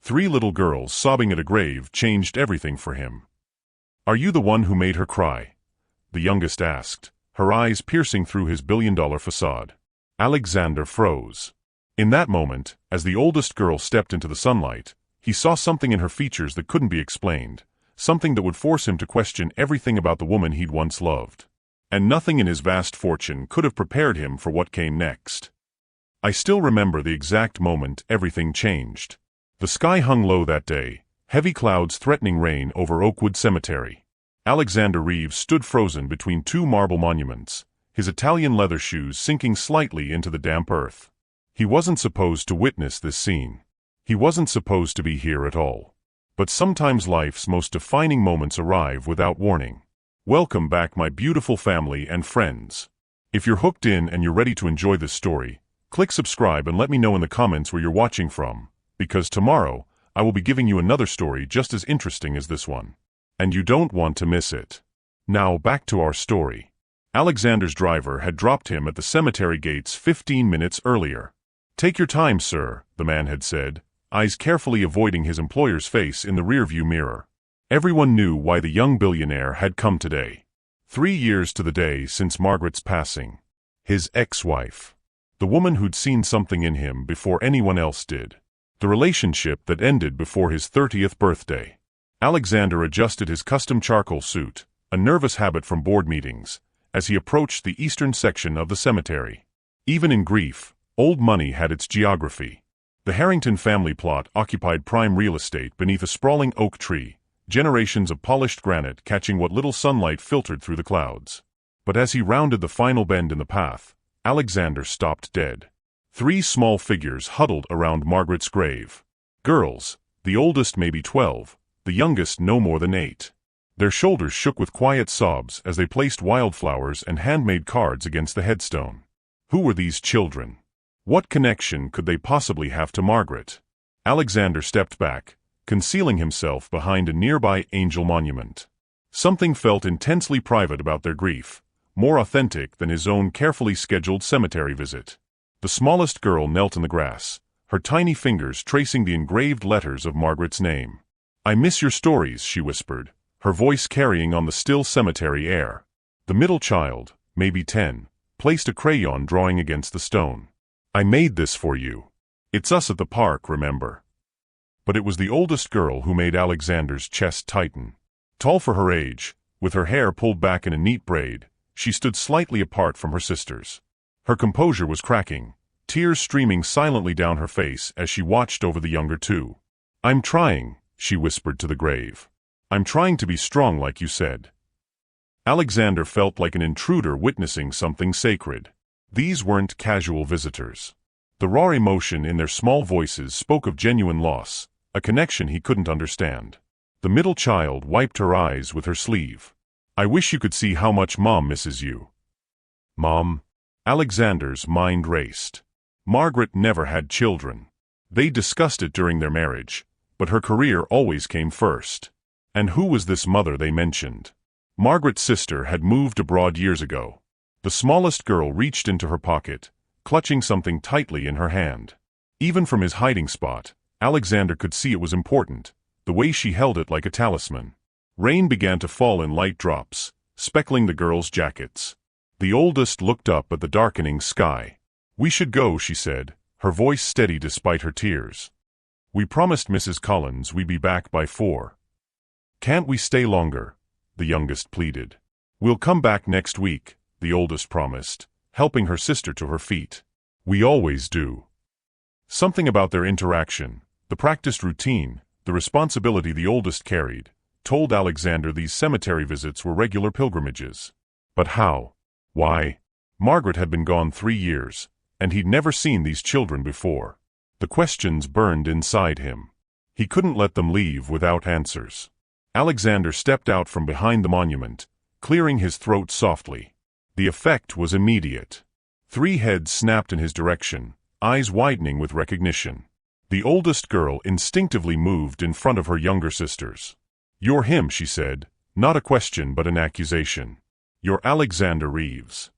3 little girls sobbing at a grave changed everything for him. "Are you the one who made her cry?" the youngest asked, her eyes piercing through his billion-dollar facade. Alexander froze. In that moment, as the oldest girl stepped into the sunlight, he saw something in her features that couldn't be explained, something that would force him to question everything about the woman he'd once loved. And nothing in his vast fortune could have prepared him for what came next. I still remember the exact moment everything changed. The sky hung low that day, heavy clouds threatening rain over Oakwood Cemetery. Alexander Reeves stood frozen between 2 marble monuments, his Italian leather shoes sinking slightly into the damp earth. He wasn't supposed to witness this scene. He wasn't supposed to be here at all. But sometimes life's most defining moments arrive without warning. Welcome back, my beautiful family and friends. If you're hooked in and you're ready to enjoy this story, click subscribe and let me know in the comments where you're watching from, because tomorrow I will be giving you another story just as interesting as this one. And you don't want to miss it. Now back to our story. Alexander's driver had dropped him at the cemetery gates 15 minutes earlier. "Take your time, sir," the man had said, eyes carefully avoiding his employer's face in the rearview mirror. Everyone knew why the young billionaire had come today. 3 years to the day since Margaret's passing. His ex-wife. The woman who'd seen something in him before anyone else did. The relationship that ended before his 30th birthday. Alexander adjusted his custom charcoal suit, a nervous habit from board meetings, as he approached the eastern section of the cemetery. Even in grief, old money had its geography. The Harrington family plot occupied prime real estate beneath a sprawling oak tree, generations of polished granite catching what little sunlight filtered through the clouds. But as he rounded the final bend in the path, Alexander stopped dead. 3 small figures huddled around Margaret's grave. Girls, the oldest maybe 12, the youngest no more than 8. Their shoulders shook with quiet sobs as they placed wildflowers and handmade cards against the headstone. Who were these children? What connection could they possibly have to Margaret? Alexander stepped back, concealing himself behind a nearby angel monument. Something felt intensely private about their grief, more authentic than his own carefully scheduled cemetery visit. The smallest girl knelt in the grass, her tiny fingers tracing the engraved letters of Margaret's name. "I miss your stories," she whispered, her voice carrying on the still cemetery air. The middle child, maybe 10, placed a crayon drawing against the stone. "I made this for you. It's us at the park, remember?" But it was the oldest girl who made Alexander's chest tighten. Tall for her age, with her hair pulled back in a neat braid, she stood slightly apart from her sisters. Her composure was cracking, tears streaming silently down her face as she watched over the younger 2. "I'm trying," she whispered to the grave. "I'm trying to be strong like you said." Alexander felt like an intruder witnessing something sacred. These weren't casual visitors. The raw emotion in their small voices spoke of genuine loss, a connection he couldn't understand. The middle child wiped her eyes with her sleeve. "I wish you could see how much Mom misses you." "Mom?" Alexander's mind raced. Margaret never had children. They discussed it during their marriage, but her career always came first. And who was this mother they mentioned? Margaret's sister had moved abroad years ago. The smallest girl reached into her pocket, clutching something tightly in her hand. Even from his hiding spot, Alexander could see it was important, the way she held it like a talisman. Rain began to fall in light drops, speckling the girls' jackets. The oldest looked up at the darkening sky. "We should go," she said, her voice steady despite her tears. "We promised Mrs. Collins we'd be back by 4. "Can't we stay longer?" the youngest pleaded. "We'll come back next week," the oldest promised, helping her sister to her feet. "We always do." Something about their interaction, the practiced routine, the responsibility the oldest carried, told Alexander these cemetery visits were regular pilgrimages. But how? Why? Margaret had been gone 3 years, and he'd never seen these children before. The questions burned inside him. He couldn't let them leave without answers. Alexander stepped out from behind the monument, clearing his throat softly. The effect was immediate. 3 heads snapped in his direction, eyes widening with recognition. The oldest girl instinctively moved in front of her younger sisters. "You're him," she said, not a question but an accusation. "You're Alexander Reeves."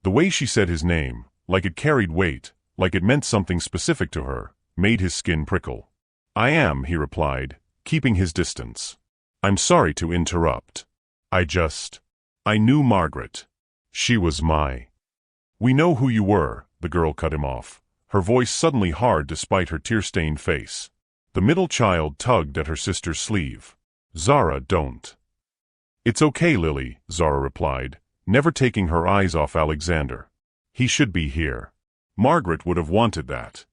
The way she said his name, like it carried weight, like it meant something specific to her, made his skin prickle. I am, he replied, keeping his distance. I'm sorry to interrupt. I knew Margaret. She was my... We know who you were, the girl cut him off, her voice suddenly hard despite her tear-stained face. The middle child tugged at her sister's sleeve. Zara, don't. It's okay, Lily, Zara replied, never taking her eyes off Alexander. He should be here. Margaret would have wanted that.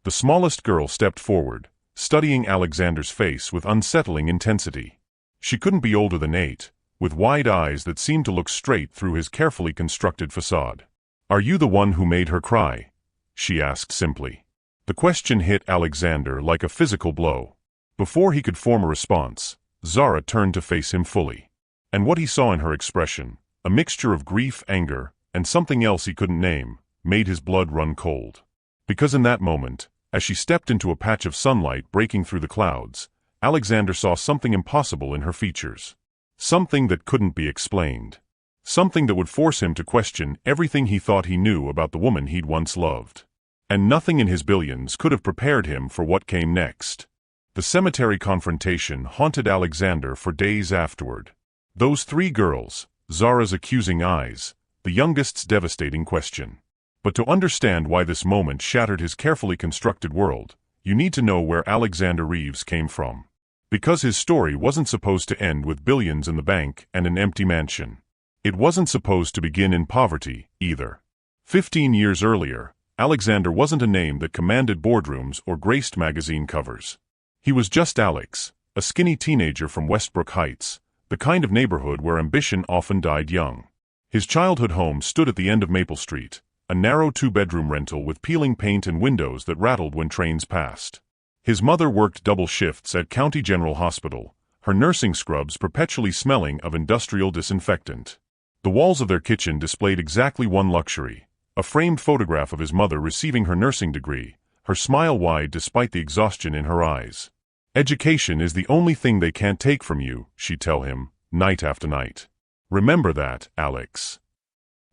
The smallest girl stepped forward, studying Alexander's face with unsettling intensity. She couldn't be older than 8, with wide eyes that seemed to look straight through his carefully constructed facade. Are you the one who made her cry? She asked simply. The question hit Alexander like a physical blow. Before he could form a response, Zara turned to face him fully. And what he saw in her expression, a mixture of grief, anger, and something else he couldn't name, made his blood run cold. Because in that moment, as she stepped into a patch of sunlight breaking through the clouds, Alexander saw something impossible in her features. Something that couldn't be explained. Something that would force him to question everything he thought he knew about the woman he'd once loved. And nothing in his billions could have prepared him for what came next. The cemetery confrontation haunted Alexander for days afterward. Those 3 girls, Zara's accusing eyes, the youngest's devastating question. But to understand why this moment shattered his carefully constructed world, you need to know where Alexander Reeves came from. Because his story wasn't supposed to end with billions in the bank and an empty mansion. It wasn't supposed to begin in poverty, either. 15 years earlier, Alexander wasn't a name that commanded boardrooms or graced magazine covers. He was just Alex, a skinny teenager from Westbrook Heights, the kind of neighborhood where ambition often died young. His childhood home stood at the end of Maple Street, a narrow 2-bedroom rental with peeling paint and windows that rattled when trains passed. His mother worked double shifts at County General Hospital, her nursing scrubs perpetually smelling of industrial disinfectant. The walls of their kitchen displayed exactly one luxury, a framed photograph of his mother receiving her nursing degree, her smile wide despite the exhaustion in her eyes. Education is the only thing they can't take from you, she'd tell him, night after night. Remember that, Alex.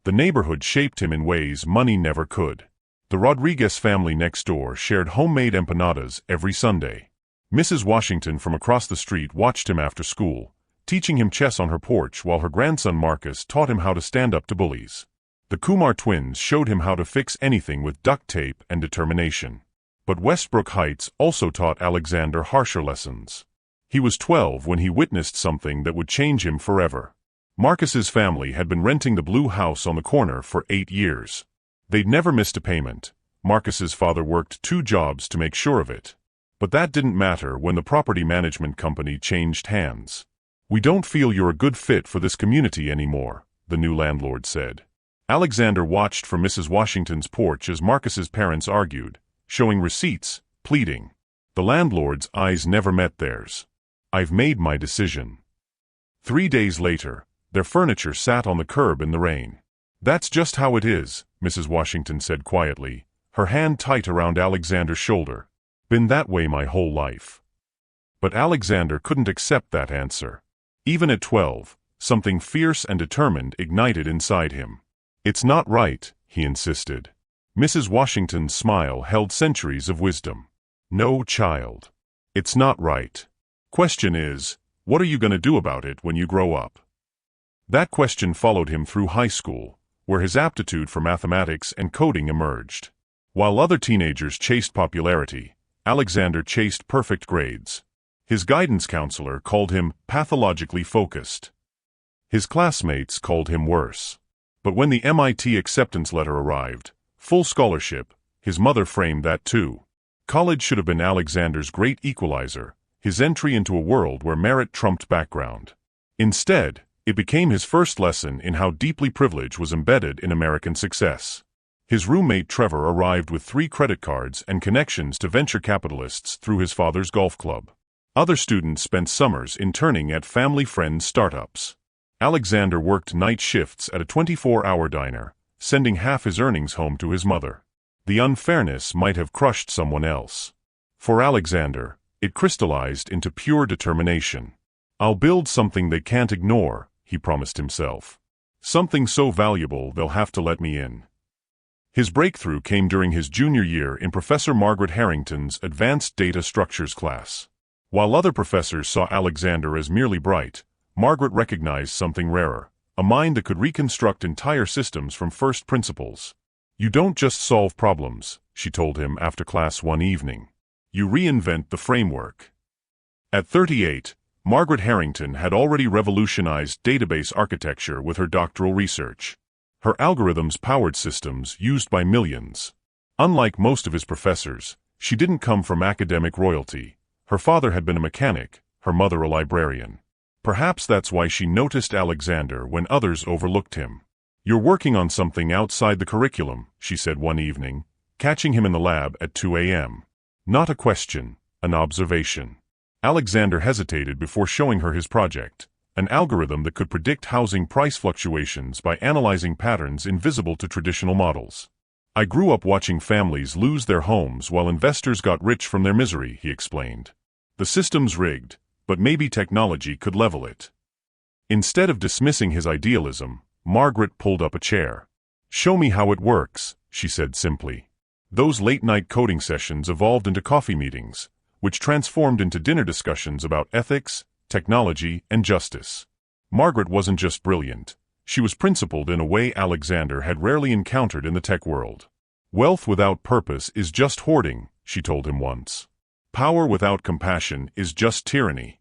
The neighborhood shaped him in ways money never could. The Rodriguez family next door shared homemade empanadas every Sunday. Mrs. Washington from across the street watched him after school, teaching him chess on her porch while her grandson Marcus taught him how to stand up to bullies. The Kumar twins showed him how to fix anything with duct tape and determination. But Westbrook Heights also taught Alexander harsher lessons. He was 12 when he witnessed something that would change him forever. Marcus's family had been renting the blue house on the corner for 8 years. They'd never missed a payment. Marcus's father worked 2 jobs to make sure of it. But that didn't matter when the property management company changed hands. We don't feel you're a good fit for this community anymore, the new landlord said. Alexander watched from Mrs. Washington's porch as Marcus's parents argued, showing receipts, pleading. The landlord's eyes never met theirs. I've made my decision. 3 days later, their furniture sat on the curb in the rain. That's just how it is, Mrs. Washington said quietly, her hand tight around Alexander's shoulder. Been that way my whole life. But Alexander couldn't accept that answer. Even at 12, something fierce and determined ignited inside him. It's not right, he insisted. Mrs. Washington's smile held centuries of wisdom. No, child. It's not right. Question is, what are you going to do about it when you grow up? That question followed him through high school, where his aptitude for mathematics and coding emerged. While other teenagers chased popularity, Alexander chased perfect grades. His guidance counselor called him pathologically focused. His classmates called him worse. But when the MIT acceptance letter arrived, full scholarship, his mother framed that too. College should have been Alexander's great equalizer, his entry into a world where merit trumped background. Instead, it became his first lesson in how deeply privilege was embedded in American success. His roommate Trevor arrived with 3 credit cards and connections to venture capitalists through his father's golf club. Other students spent summers interning at family-friend startups. Alexander worked night shifts at a 24-hour diner, sending half his earnings home to his mother. The unfairness might have crushed someone else. For Alexander, it crystallized into pure determination. I'll build something they can't ignore, he promised himself. Something so valuable they'll have to let me in. His breakthrough came during his junior year in Professor Margaret Harrington's Advanced Data Structures class. While other professors saw Alexander as merely bright, Margaret recognized something rarer, a mind that could reconstruct entire systems from first principles. "You don't just solve problems," she told him after class one evening. "You reinvent the framework." At 38, Margaret Harrington had already revolutionized database architecture with her doctoral research. Her algorithms powered systems used by millions. Unlike most of his professors, she didn't come from academic royalty. Her father had been a mechanic, her mother a librarian. Perhaps that's why she noticed Alexander when others overlooked him. "You're working on something outside the curriculum," she said one evening, catching him in the lab at 2 a.m. Not a question, an observation. Alexander hesitated before showing her his project, an algorithm that could predict housing price fluctuations by analyzing patterns invisible to traditional models. "I grew up watching families lose their homes while investors got rich from their misery," he explained. "The system's rigged, but maybe technology could level it." Instead of dismissing his idealism, Margaret pulled up a chair. "Show me how it works," she said simply. Those late-night coding sessions evolved into coffee meetings, which transformed into dinner discussions about ethics, technology, and justice. Margaret wasn't just brilliant. She was principled in a way Alexander had rarely encountered in the tech world. "Wealth without purpose is just hoarding," she told him once. "Power without compassion is just tyranny."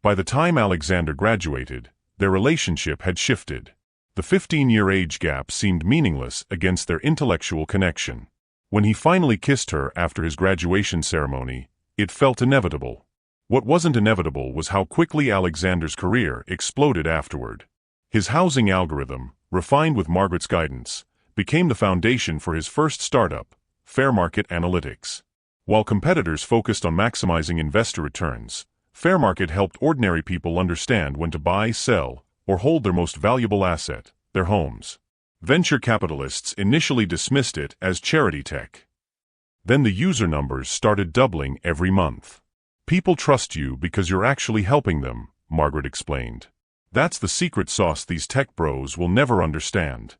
By the time Alexander graduated, their relationship had shifted. The 15-year age gap seemed meaningless against their intellectual connection. When he finally kissed her after his graduation ceremony, it felt inevitable. What wasn't inevitable was how quickly Alexander's career exploded afterward. His housing algorithm, refined with Margaret's guidance, became the foundation for his first startup, Fair Market Analytics. While competitors focused on maximizing investor returns, Fair Market helped ordinary people understand when to buy, sell, or hold their most valuable asset, their homes. Venture capitalists initially dismissed it as charity tech. Then the user numbers started doubling every month. "People trust you because you're actually helping them," Margaret explained. "That's the secret sauce these tech bros will never understand."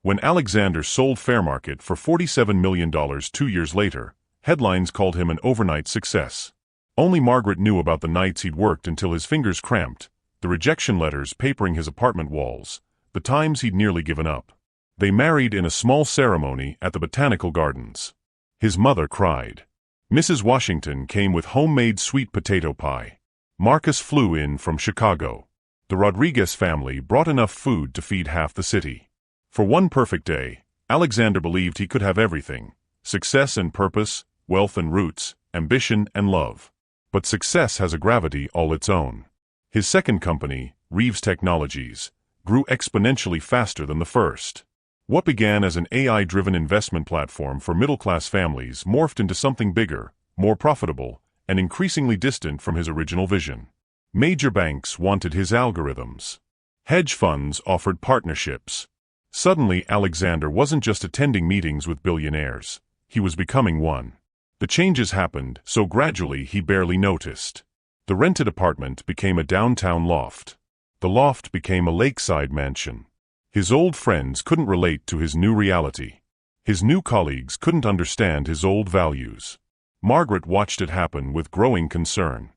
When Alexander sold Fairmarket for $47 million 2 years later, headlines called him an overnight success. Only Margaret knew about the nights he'd worked until his fingers cramped, the rejection letters papering his apartment walls, the times he'd nearly given up. They married in a small ceremony at the Botanical Gardens. His mother cried. Mrs. Washington came with homemade sweet potato pie. Marcus flew in from Chicago. The Rodriguez family brought enough food to feed half the city. For one perfect day, Alexander believed he could have everything: success and purpose, wealth and roots, ambition and love. But success has a gravity all its own. His second company, Reeves Technologies, grew exponentially faster than the first. What began as an AI-driven investment platform for middle-class families morphed into something bigger, more profitable, and increasingly distant from his original vision. Major banks wanted his algorithms. Hedge funds offered partnerships. Suddenly, Alexander wasn't just attending meetings with billionaires. He was becoming one. The changes happened so gradually he barely noticed. The rented apartment became a downtown loft. The loft became a lakeside mansion. His old friends couldn't relate to his new reality. His new colleagues couldn't understand his old values. Margaret watched it happen with growing concern.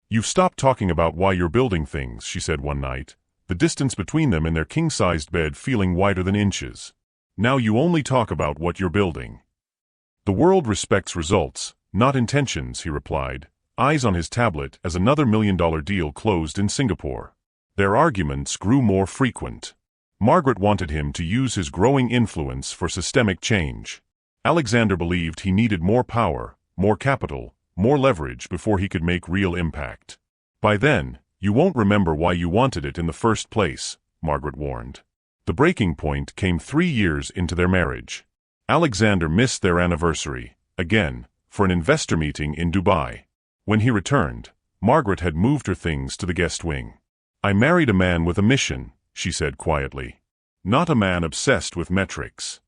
"You've stopped talking about why you're building things," she said one night, the distance between them in their king-sized bed feeling wider than inches. "Now you only talk about what you're building." "The world respects results, not intentions," he replied, eyes on his tablet as another $1 million deal closed in Singapore. Their arguments grew more frequent. Margaret wanted him to use his growing influence for systemic change. Alexander believed he needed more power, more capital, more leverage before he could make real impact. "By then, you won't remember why you wanted it in the first place," Margaret warned. The breaking point came 3 years into their marriage. Alexander missed their anniversary, again, for an investor meeting in Dubai. When he returned, Margaret had moved her things to the guest wing. "I married a man with a mission," she said quietly. "Not a man obsessed with metrics."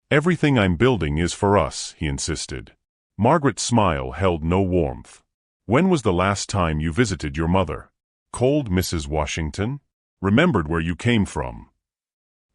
"Everything I'm building is for us," he insisted. Margaret's smile held no warmth. "When was the last time you visited your mother? Cold Mrs. Washington? Remembered where you came from?"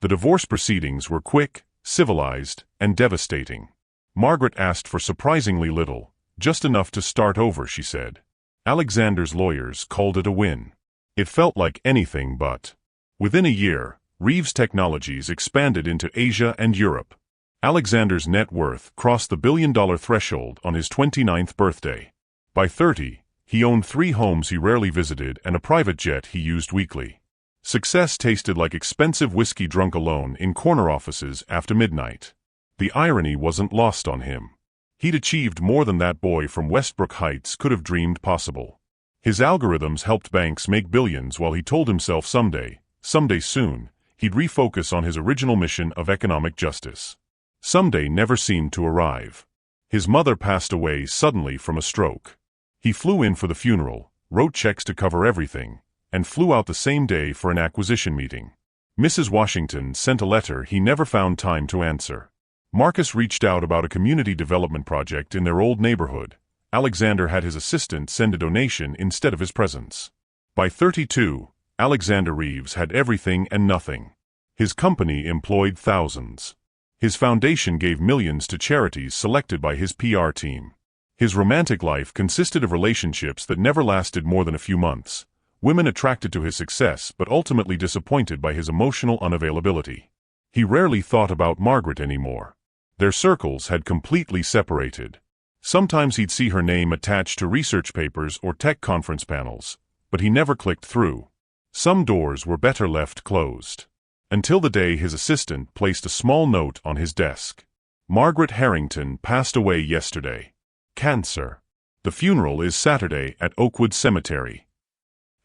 The divorce proceedings were quick, civilized, and devastating. Margaret asked for surprisingly little, just enough to start over, she said. Alexander's lawyers called it a win. It felt like anything but. Within a year, Reeves Technologies expanded into Asia and Europe. Alexander's net worth crossed the billion-dollar threshold on his 29th birthday. By 30, he owned 3 homes he rarely visited and a private jet he used weekly. Success tasted like expensive whiskey drunk alone in corner offices after midnight. The irony wasn't lost on him. He'd achieved more than that boy from Westbrook Heights could have dreamed possible. His algorithms helped banks make billions while he told himself someday soon, he'd refocus on his original mission of economic justice. Someday never seemed to arrive. His mother passed away suddenly from a stroke. He flew in for the funeral, wrote checks to cover everything, and flew out the same day for an acquisition meeting. Mrs. Washington sent a letter he never found time to answer. Marcus reached out about a community development project in their old neighborhood. Alexander had his assistant send a donation instead of his presence. By 32, Alexander Reeves had everything and nothing. His company employed thousands. His foundation gave millions to charities selected by his PR team. His romantic life consisted of relationships that never lasted more than a few months. Women attracted to his success but ultimately disappointed by his emotional unavailability. He rarely thought about Margaret anymore. Their circles had completely separated. Sometimes he'd see her name attached to research papers or tech conference panels, but he never clicked through. Some doors were better left closed. Until the day his assistant placed a small note on his desk. Margaret Harrington passed away yesterday. Cancer. The funeral is Saturday at Oakwood Cemetery.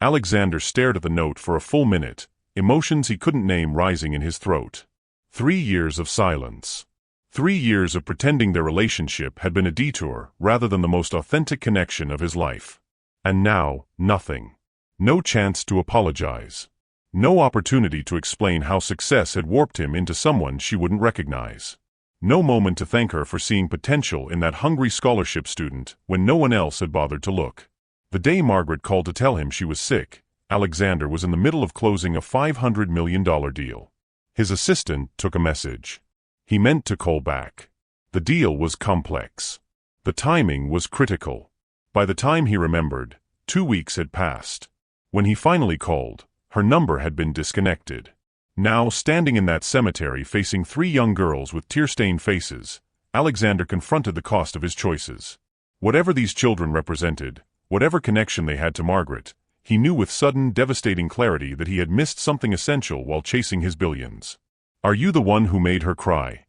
Alexander stared at the note for a full minute, emotions he couldn't name rising in his throat. 3 years of silence. 3 years of pretending their relationship had been a detour rather than the most authentic connection of his life. And now, nothing. No chance to apologize. No opportunity to explain how success had warped him into someone she wouldn't recognize. No moment to thank her for seeing potential in that hungry scholarship student when no one else had bothered to look. The day Margaret called to tell him she was sick, Alexander was in the middle of closing a $500 million deal. His assistant took a message. He meant to call back. The deal was complex. The timing was critical. By the time he remembered, 2 weeks had passed. When he finally called, her number had been disconnected. Now, standing in that cemetery facing 3 young girls with tear-stained faces, Alexander confronted the cost of his choices. Whatever these children represented, whatever connection they had to Margaret, he knew with sudden, devastating clarity that he had missed something essential while chasing his billions. "Are you the one who made her cry?"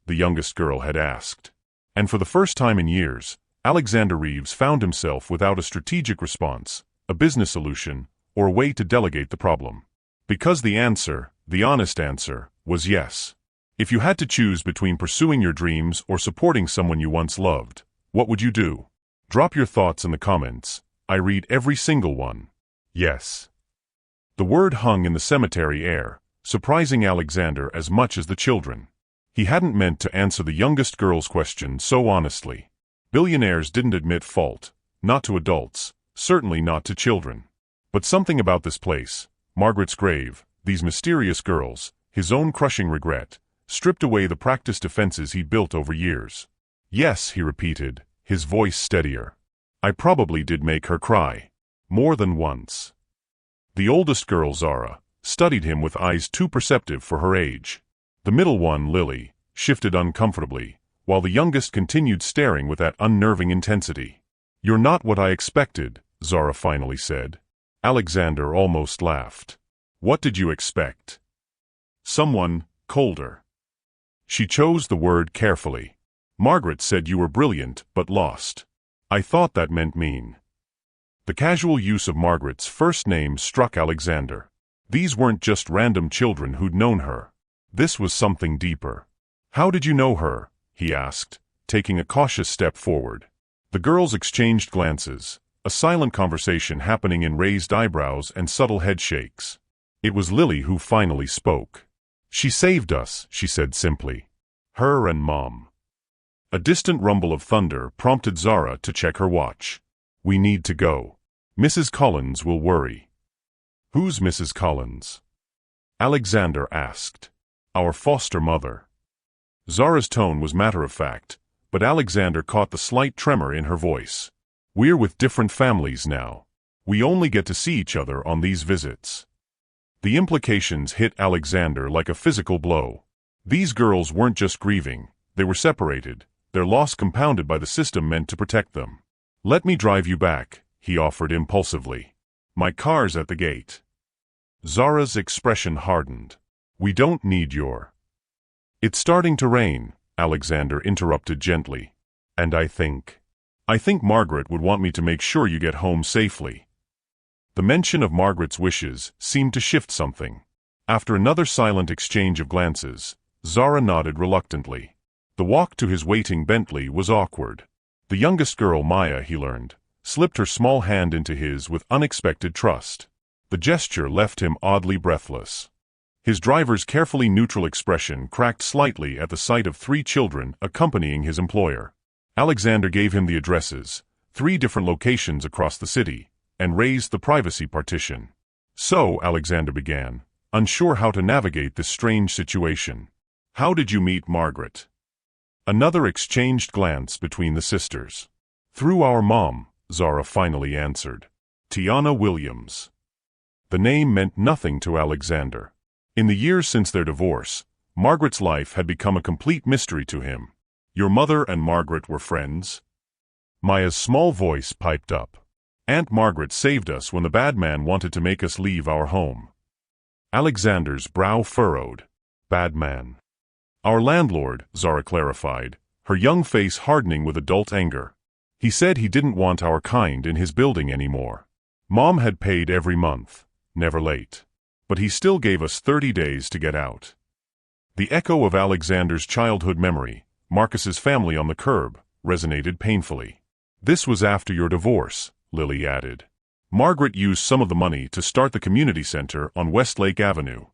the youngest girl had asked. And for the first time in years, Alexander Reeves found himself without a strategic response, a business solution, or a way to delegate the problem. Because the answer, the honest answer, was yes. If you had to choose between pursuing your dreams or supporting someone you once loved, what would you do? Drop your thoughts in the comments. I read every single one. Yes. The word hung in the cemetery air, surprising Alexander as much as the children. He hadn't meant to answer the youngest girl's question so honestly. Billionaires didn't admit fault, not to adults, certainly not to children. But something about this place, Margaret's grave, these mysterious girls, his own crushing regret, stripped away the practiced defenses he'd built over years. Yes, he repeated, his voice steadier. I probably did make her cry. More than once. The oldest girl, Zara, studied him with eyes too perceptive for her age. The middle one, Lily, shifted uncomfortably, while the youngest continued staring with that unnerving intensity. You're not what I expected, Zara finally said. Alexander almost laughed. What did you expect? Someone colder. She chose the word carefully. Margaret said you were brilliant but lost. I thought that meant mean. The casual use of Margaret's first name struck Alexander. These weren't just random children who'd known her. This was something deeper. How did you know her? He asked, taking a cautious step forward. The girls exchanged glances, a silent conversation happening in raised eyebrows and subtle head shakes. It was Lily who finally spoke. She saved us, she said simply. Her and Mom. A distant rumble of thunder prompted Zara to check her watch. We need to go. Mrs. Collins will worry. Who's Mrs. Collins? Alexander asked. Our foster mother. Zara's tone was matter-of-fact, but Alexander caught the slight tremor in her voice. We're with different families now. We only get to see each other on these visits. The implications hit Alexander like a physical blow. These girls weren't just grieving, they were separated, their loss compounded by the system meant to protect them. Let me drive you back, he offered impulsively. My car's at the gate. Zara's expression hardened. We don't need your... It's starting to rain, Alexander interrupted gently. And I think Margaret would want me to make sure you get home safely. The mention of Margaret's wishes seemed to shift something. After another silent exchange of glances, Zara nodded reluctantly. The walk to his waiting Bentley was awkward. The youngest girl, Maya, he learned, slipped her small hand into his with unexpected trust. The gesture left him oddly breathless. His driver's carefully neutral expression cracked slightly at the sight of 3 children accompanying his employer. Alexander gave him the addresses, 3 different locations across the city, and raised the privacy partition. So, Alexander began, unsure how to navigate this strange situation. How did you meet Margaret? Another exchanged glance between the sisters. Through our mom, Zara finally answered. Tiana Williams. The name meant nothing to Alexander. In the years since their divorce, Margaret's life had become a complete mystery to him. Your mother and Margaret were friends? Maya's small voice piped up. Aunt Margaret saved us when the bad man wanted to make us leave our home. Alexander's brow furrowed. Bad man. Our landlord, Zara clarified, her young face hardening with adult anger. He said he didn't want our kind in his building anymore. Mom had paid every month, never late. But he still gave us 30 days to get out. The echo of Alexander's childhood memory, Marcus's family on the curb, resonated painfully. This was after your divorce, Lily added. Margaret used some of the money to start the community center on Westlake Avenue.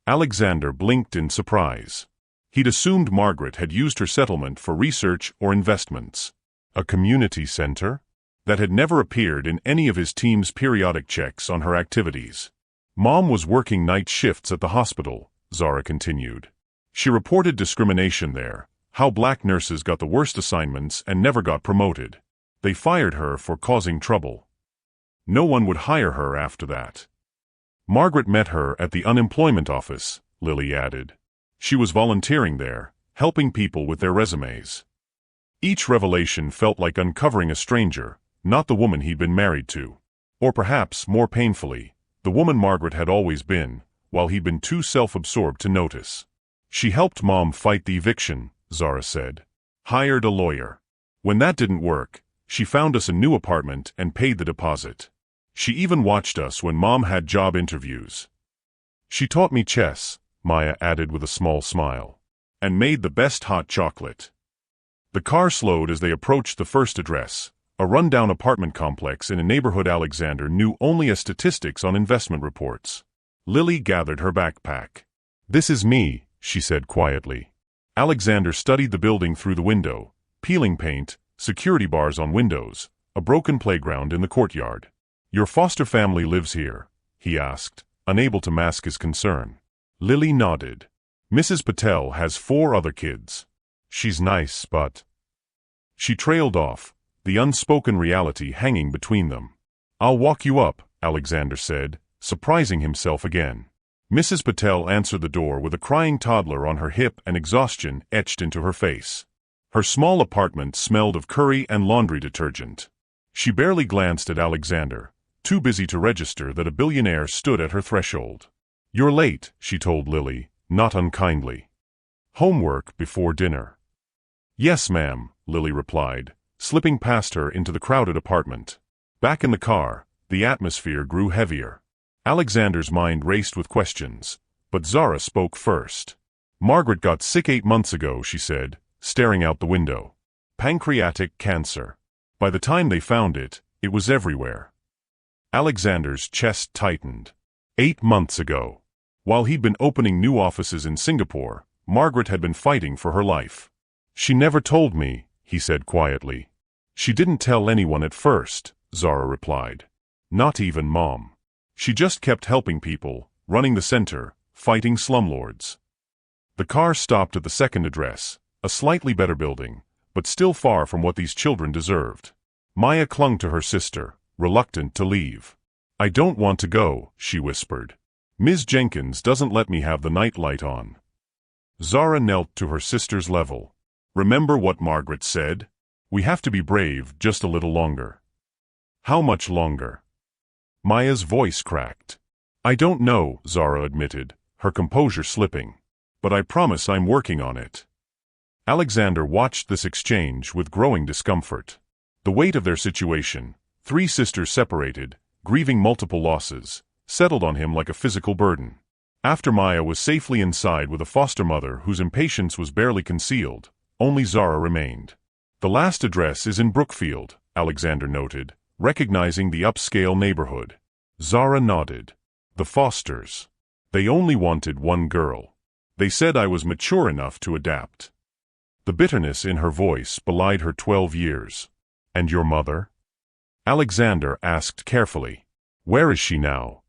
Alexander blinked in surprise. He'd assumed Margaret had used her settlement for research or investments. A community center? That had never appeared in any of his team's periodic checks on her activities. Mom was working night shifts at the hospital, Zara continued. She reported discrimination there, how black nurses got the worst assignments and never got promoted. They fired her for causing trouble. No one would hire her after that. Margaret met her at the unemployment office, Lily added. She was volunteering there, helping people with their resumes. Each revelation felt like uncovering a stranger, not the woman he'd been married to. Or perhaps, more painfully, the woman Margaret had always been, while he'd been too self-absorbed to notice. She helped Mom fight the eviction, Zara said. Hired a lawyer. When that didn't work, she found us a new apartment and paid the deposit. She even watched us when Mom had job interviews. She taught me chess, Maya added with a small smile, and made the best hot chocolate. The car slowed as they approached the first address, a rundown apartment complex in a neighborhood Alexander knew only as statistics on investment reports. Lily gathered her backpack. This is me, she said quietly. Alexander studied the building through the window, peeling paint, security bars on windows, a broken playground in the courtyard. Your foster family lives here, he asked, unable to mask his concern. Lily nodded. Mrs. Patel has 4 other kids. She's nice, but... She trailed off, the unspoken reality hanging between them. I'll walk you up, Alexander said, surprising himself again. Mrs. Patel answered the door with a crying toddler on her hip and exhaustion etched into her face. Her small apartment smelled of curry and laundry detergent. She barely glanced at Alexander, too busy to register that a billionaire stood at her threshold. You're late, she told Lily, not unkindly. Homework before dinner. Yes, ma'am, Lily replied, slipping past her into the crowded apartment. Back in the car, the atmosphere grew heavier. Alexander's mind raced with questions, but Zara spoke first. Margaret got sick 8 months ago, she said, staring out the window. Pancreatic cancer. By the time they found it, it was everywhere. Alexander's chest tightened. 8 months ago. While he'd been opening new offices in Singapore, Margaret had been fighting for her life. She never told me, he said quietly. She didn't tell anyone at first, Zara replied. Not even Mom. She just kept helping people, running the center, fighting slumlords. The car stopped at the second address, a slightly better building, but still far from what these children deserved. Maya clung to her sister, reluctant to leave. "I don't want to go," she whispered. "Ms. Jenkins doesn't let me have the night light on." Zara knelt to her sister's level. "Remember what Margaret said? We have to be brave just a little longer." "How much longer?" Maya's voice cracked. "I don't know," Zara admitted, her composure slipping. "But I promise I'm working on it." Alexander watched this exchange with growing discomfort. The weight of their situation, three sisters separated, grieving multiple losses, settled on him like a physical burden. After Maya was safely inside with a foster mother whose impatience was barely concealed, only Zara remained. "The last address is in Brookfield," Alexander noted, recognizing the upscale neighborhood. Zara nodded. "The Fosters. They only wanted one girl. They said I was mature enough to adapt." The bitterness in her voice belied her 12 years. "And your mother?" Alexander asked carefully. "Where is she now?"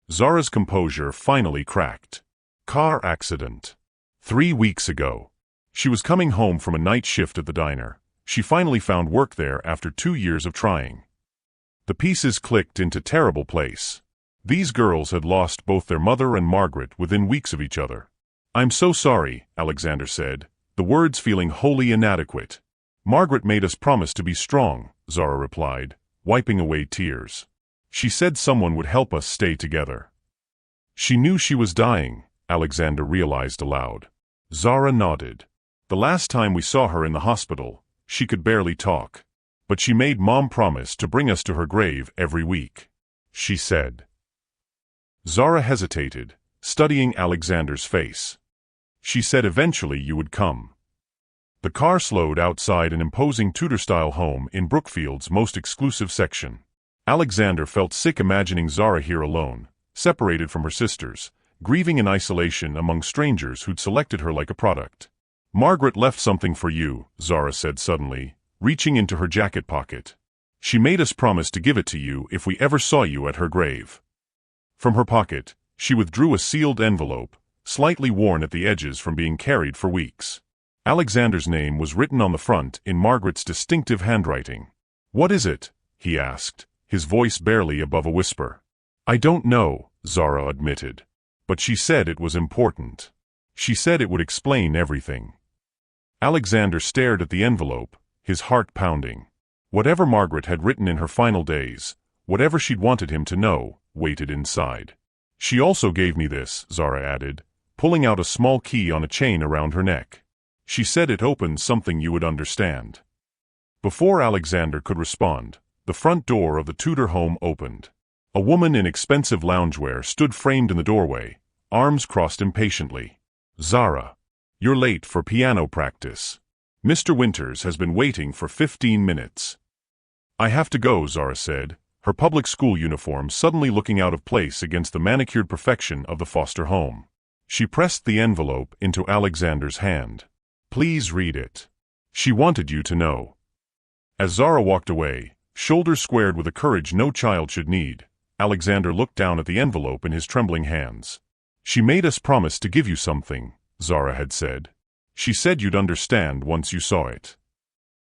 Zara's composure finally cracked. "Car accident. 3 weeks ago. She was coming home from a night shift at the diner. She finally found work there after 2 years of trying." The pieces clicked into terrible place. These girls had lost both their mother and Margaret within weeks of each other. "I'm so sorry," Alexander said, the words feeling wholly inadequate. "Margaret made us promise to be strong," Zara replied, wiping away tears. "She said someone would help us stay together." "She knew she was dying," Alexander realized aloud. Zara nodded. "The last time we saw her in the hospital, she could barely talk. But she made Mom promise to bring us to her grave every week," she said. Zara hesitated, studying Alexander's face. "She said eventually you would come." The car slowed outside an imposing Tudor-style home in Brookfield's most exclusive section. Alexander felt sick imagining Zara here alone, separated from her sisters, grieving in isolation among strangers who'd selected her like a product. "Margaret left something for you," Zara said suddenly, reaching into her jacket pocket. "She made us promise to give it to you if we ever saw you at her grave." From her pocket, she withdrew a sealed envelope, slightly worn at the edges from being carried for weeks. Alexander's name was written on the front in Margaret's distinctive handwriting. "What is it?" he asked, his voice barely above a whisper. "I don't know," Zara admitted. "But she said it was important. She said it would explain everything." Alexander stared at the envelope, his heart pounding. Whatever Margaret had written in her final days, whatever she'd wanted him to know, waited inside. "She also gave me this," Zara added, pulling out a small key on a chain around her neck. "She said it opens something you would understand." Before Alexander could respond, the front door of the Tudor home opened. A woman in expensive loungewear stood framed in the doorway, arms crossed impatiently. "Zara, you're late for piano practice. Mr. Winters has been waiting for 15 minutes. "I have to go," Zara said, her public school uniform suddenly looking out of place against the manicured perfection of the Foster home. She pressed the envelope into Alexander's hand. "Please read it. She wanted you to know." As Zara walked away, shoulders squared with a courage no child should need, Alexander looked down at the envelope in his trembling hands. "She made us promise to give you something," Zara had said. "She said you'd understand once you saw it."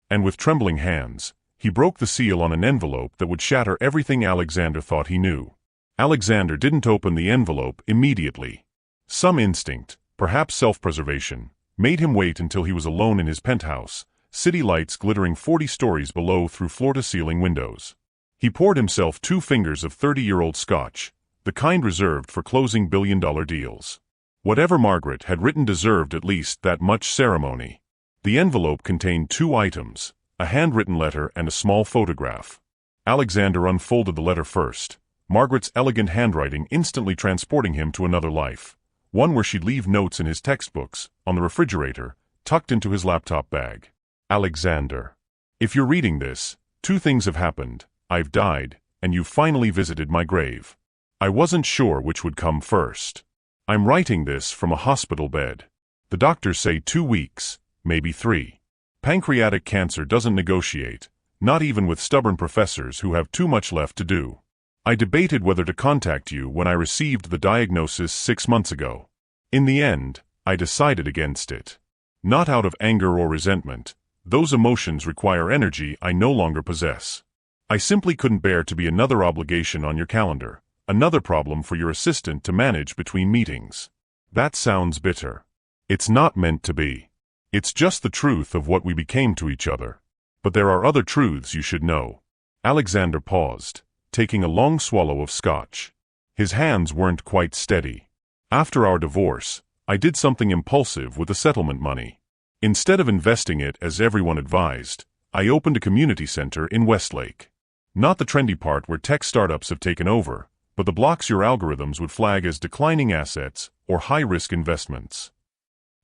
And with trembling hands, he broke the seal on an envelope that would shatter everything Alexander thought he knew. Alexander didn't open the envelope immediately. Some instinct, perhaps self-preservation, made him wait until he was alone in his penthouse, city lights glittering 40 stories below through floor-to-ceiling windows. He poured himself 2 fingers of 30-year-old scotch, the kind reserved for closing billion-dollar deals. Whatever Margaret had written deserved at least that much ceremony. The envelope contained 2 items, a handwritten letter and a small photograph. Alexander unfolded the letter first, Margaret's elegant handwriting instantly transporting him to another life, one where she'd leave notes in his textbooks, on the refrigerator, tucked into his laptop bag. "Alexander, if you're reading this, 2 things have happened. I've died, and you've finally visited my grave. I wasn't sure which would come first. I'm writing this from a hospital bed. The doctors say 2 weeks, maybe 3. Pancreatic cancer doesn't negotiate, not even with stubborn professors who have too much left to do. I debated whether to contact you when I received the diagnosis 6 months ago. In the end, I decided against it. Not out of anger or resentment. Those emotions require energy I no longer possess. I simply couldn't bear to be another obligation on your calendar, another problem for your assistant to manage between meetings. That sounds bitter. It's not meant to be. It's just the truth of what we became to each other. But there are other truths you should know. Alexander paused, taking a long swallow of scotch. His hands weren't quite steady. After our divorce, I did something impulsive with the settlement money. Instead of investing it as everyone advised, I opened a community center in Westlake. Not the trendy part where tech startups have taken over, but the blocks your algorithms would flag as declining assets or high-risk investments.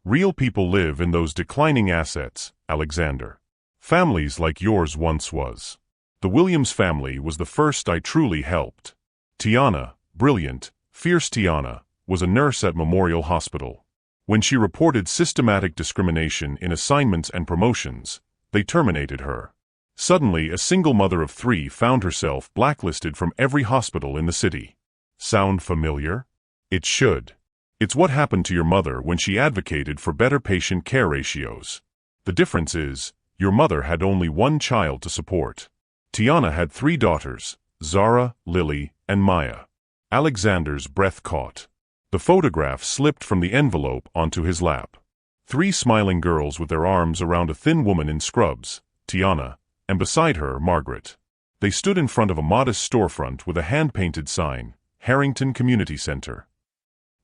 Real people live in those declining assets, Alexander. Families like yours once was. The Williams family was the first I truly helped. Tiana, brilliant, fierce Tiana, was a nurse at Memorial Hospital. When she reported systematic discrimination in assignments and promotions, they terminated her. Suddenly, a single mother of 3 found herself blacklisted from every hospital in the city. Sound familiar? It should. It's what happened to your mother when she advocated for better patient care ratios. The difference is, your mother had only 1 child to support. Tiana had 3 daughters, Zara, Lily, and Maya. Alexander's breath caught. The photograph slipped from the envelope onto his lap. 3 smiling girls with their arms around a thin woman in scrubs, Tiana, and beside her, Margaret. They stood in front of a modest storefront with a hand-painted sign, Harrington Community Center.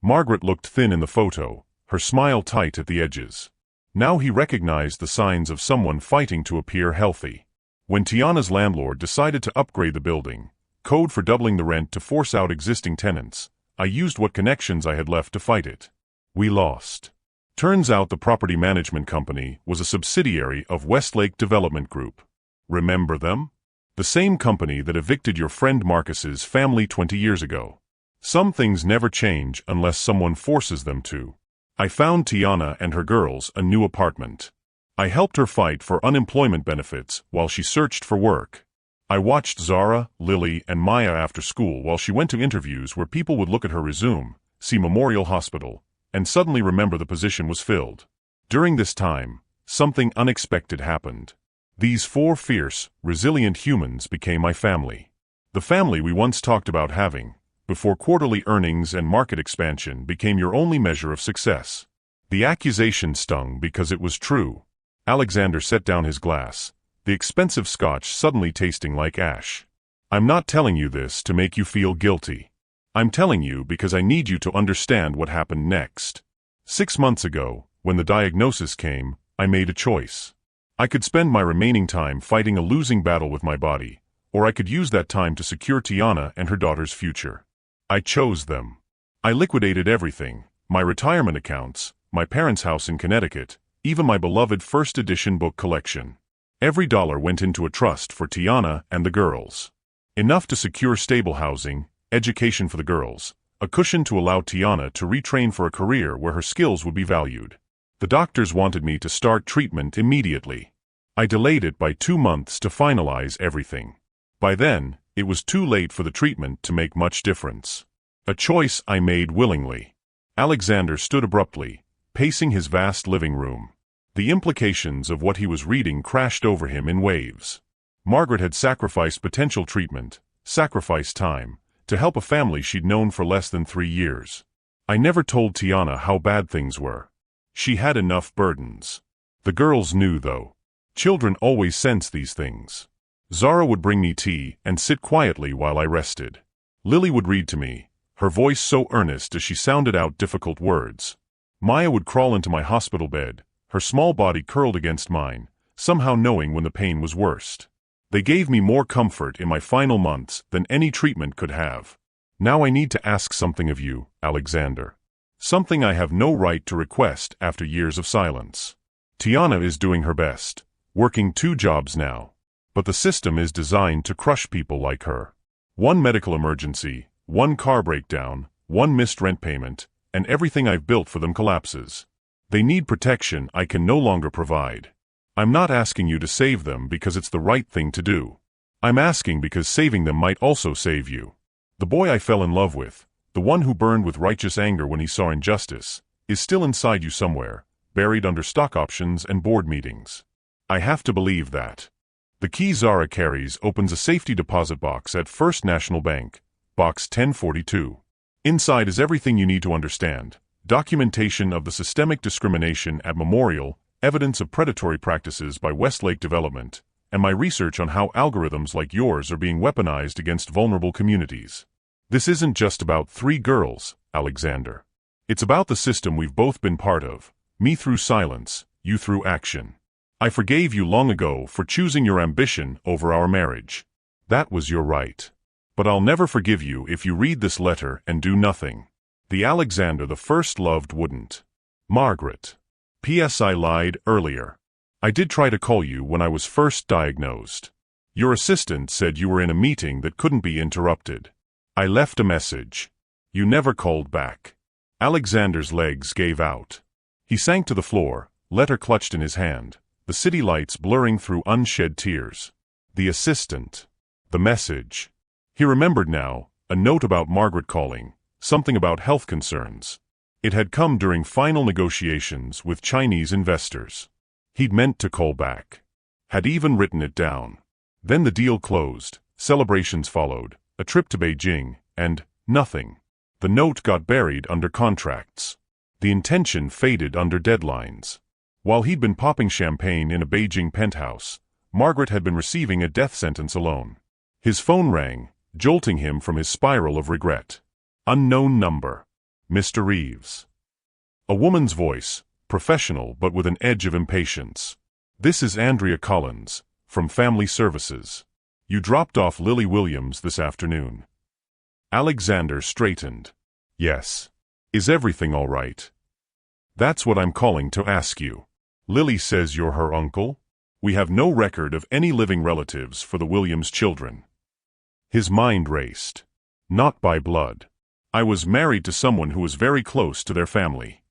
Margaret looked thin in the photo, her smile tight at the edges. Now he recognized the signs of someone fighting to appear healthy. When Tiana's landlord decided to upgrade the building, code for doubling the rent to force out existing tenants, I used what connections I had left to fight it. We lost. Turns out the property management company was a subsidiary of Westlake Development Group. Remember them? The same company that evicted your friend Marcus's family 20 years ago. Some things never change unless someone forces them to. I found Tiana and her girls a new apartment. I helped her fight for unemployment benefits while she searched for work. I watched Zara, Lily, and Maya after school while she went to interviews where people would look at her resume, see Memorial Hospital, and suddenly remember the position was filled. During this time, something unexpected happened. These 4 fierce, resilient humans became my family. The family we once talked about having, before quarterly earnings and market expansion became your only measure of success. The accusation stung because it was true. Alexander set down his glass, the expensive scotch suddenly tasting like ash. I'm not telling you this to make you feel guilty. I'm telling you because I need you to understand what happened next. 6 months ago, when the diagnosis came, I made a choice. I could spend my remaining time fighting a losing battle with my body, or I could use that time to secure Tiana and her daughter's future. I chose them. I liquidated everything, my retirement accounts, my parents' house in Connecticut, even my beloved first edition book collection. Every dollar went into a trust for Tiana and the girls. Enough to secure stable housing, education for the girls, a cushion to allow Tiana to retrain for a career where her skills would be valued. The doctors wanted me to start treatment immediately. I delayed it by 2 months to finalize everything. By then, it was too late for the treatment to make much difference. A choice I made willingly. Alexander stood abruptly, pacing his vast living room. The implications of what he was reading crashed over him in waves. Margaret had sacrificed potential treatment, sacrificed time, to help a family she'd known for less than 3 years. I never told Tiana how bad things were. She had enough burdens. The girls knew, though. Children always sense these things. Zara would bring me tea and sit quietly while I rested. Lily would read to me, her voice so earnest as she sounded out difficult words. Maya would crawl into my hospital bed, her small body curled against mine, somehow knowing when the pain was worst. They gave me more comfort in my final months than any treatment could have. Now I need to ask something of you, Alexander. Something I have no right to request after years of silence. Tiana is doing her best, working 2 jobs now. But the system is designed to crush people like her. 1 medical emergency, 1 car breakdown, 1 missed rent payment, and everything I've built for them collapses. They need protection I can no longer provide. I'm not asking you to save them because it's the right thing to do. I'm asking because saving them might also save you. The boy I fell in love with, the one who burned with righteous anger when he saw injustice, is still inside you somewhere, buried under stock options and board meetings. I have to believe that. The key Zara carries opens a safety deposit box at First National Bank, Box 1042. Inside is everything you need to understand: documentation of the systemic discrimination at Memorial, evidence of predatory practices by Westlake Development, and my research on how algorithms like yours are being weaponized against vulnerable communities. This isn't just about 3 girls, Alexander. It's about the system we've both been part of, me through silence, you through action. I forgave you long ago for choosing your ambition over our marriage. That was your right. But I'll never forgive you if you read this letter and do nothing. The Alexander the first loved wouldn't. Margaret. P.S. I lied earlier. I did try to call you when I was first diagnosed. Your assistant said you were in a meeting that couldn't be interrupted. I left a message. You never called back. Alexander's legs gave out. He sank to the floor, letter clutched in his hand, the city lights blurring through unshed tears. The assistant. The message. He remembered now, a note about Margaret calling, something about health concerns. It had come during final negotiations with Chinese investors. He'd meant to call back. Had even written it down. Then the deal closed, celebrations followed, a trip to Beijing, and nothing. The note got buried under contracts. The intention faded under deadlines. While he'd been popping champagne in a Beijing penthouse, Margaret had been receiving a death sentence alone. His phone rang, jolting him from his spiral of regret. Unknown number. Mr. Reeves. A woman's voice, professional but with an edge of impatience. This is Andrea Collins, from Family Services. You dropped off Lily Williams this afternoon. Alexander straightened. Yes. Is everything all right? That's what I'm calling to ask you. Lily says you're her uncle? We have no record of any living relatives for the Williams children. His mind raced. Not by blood. I was married to someone who was very close to their family.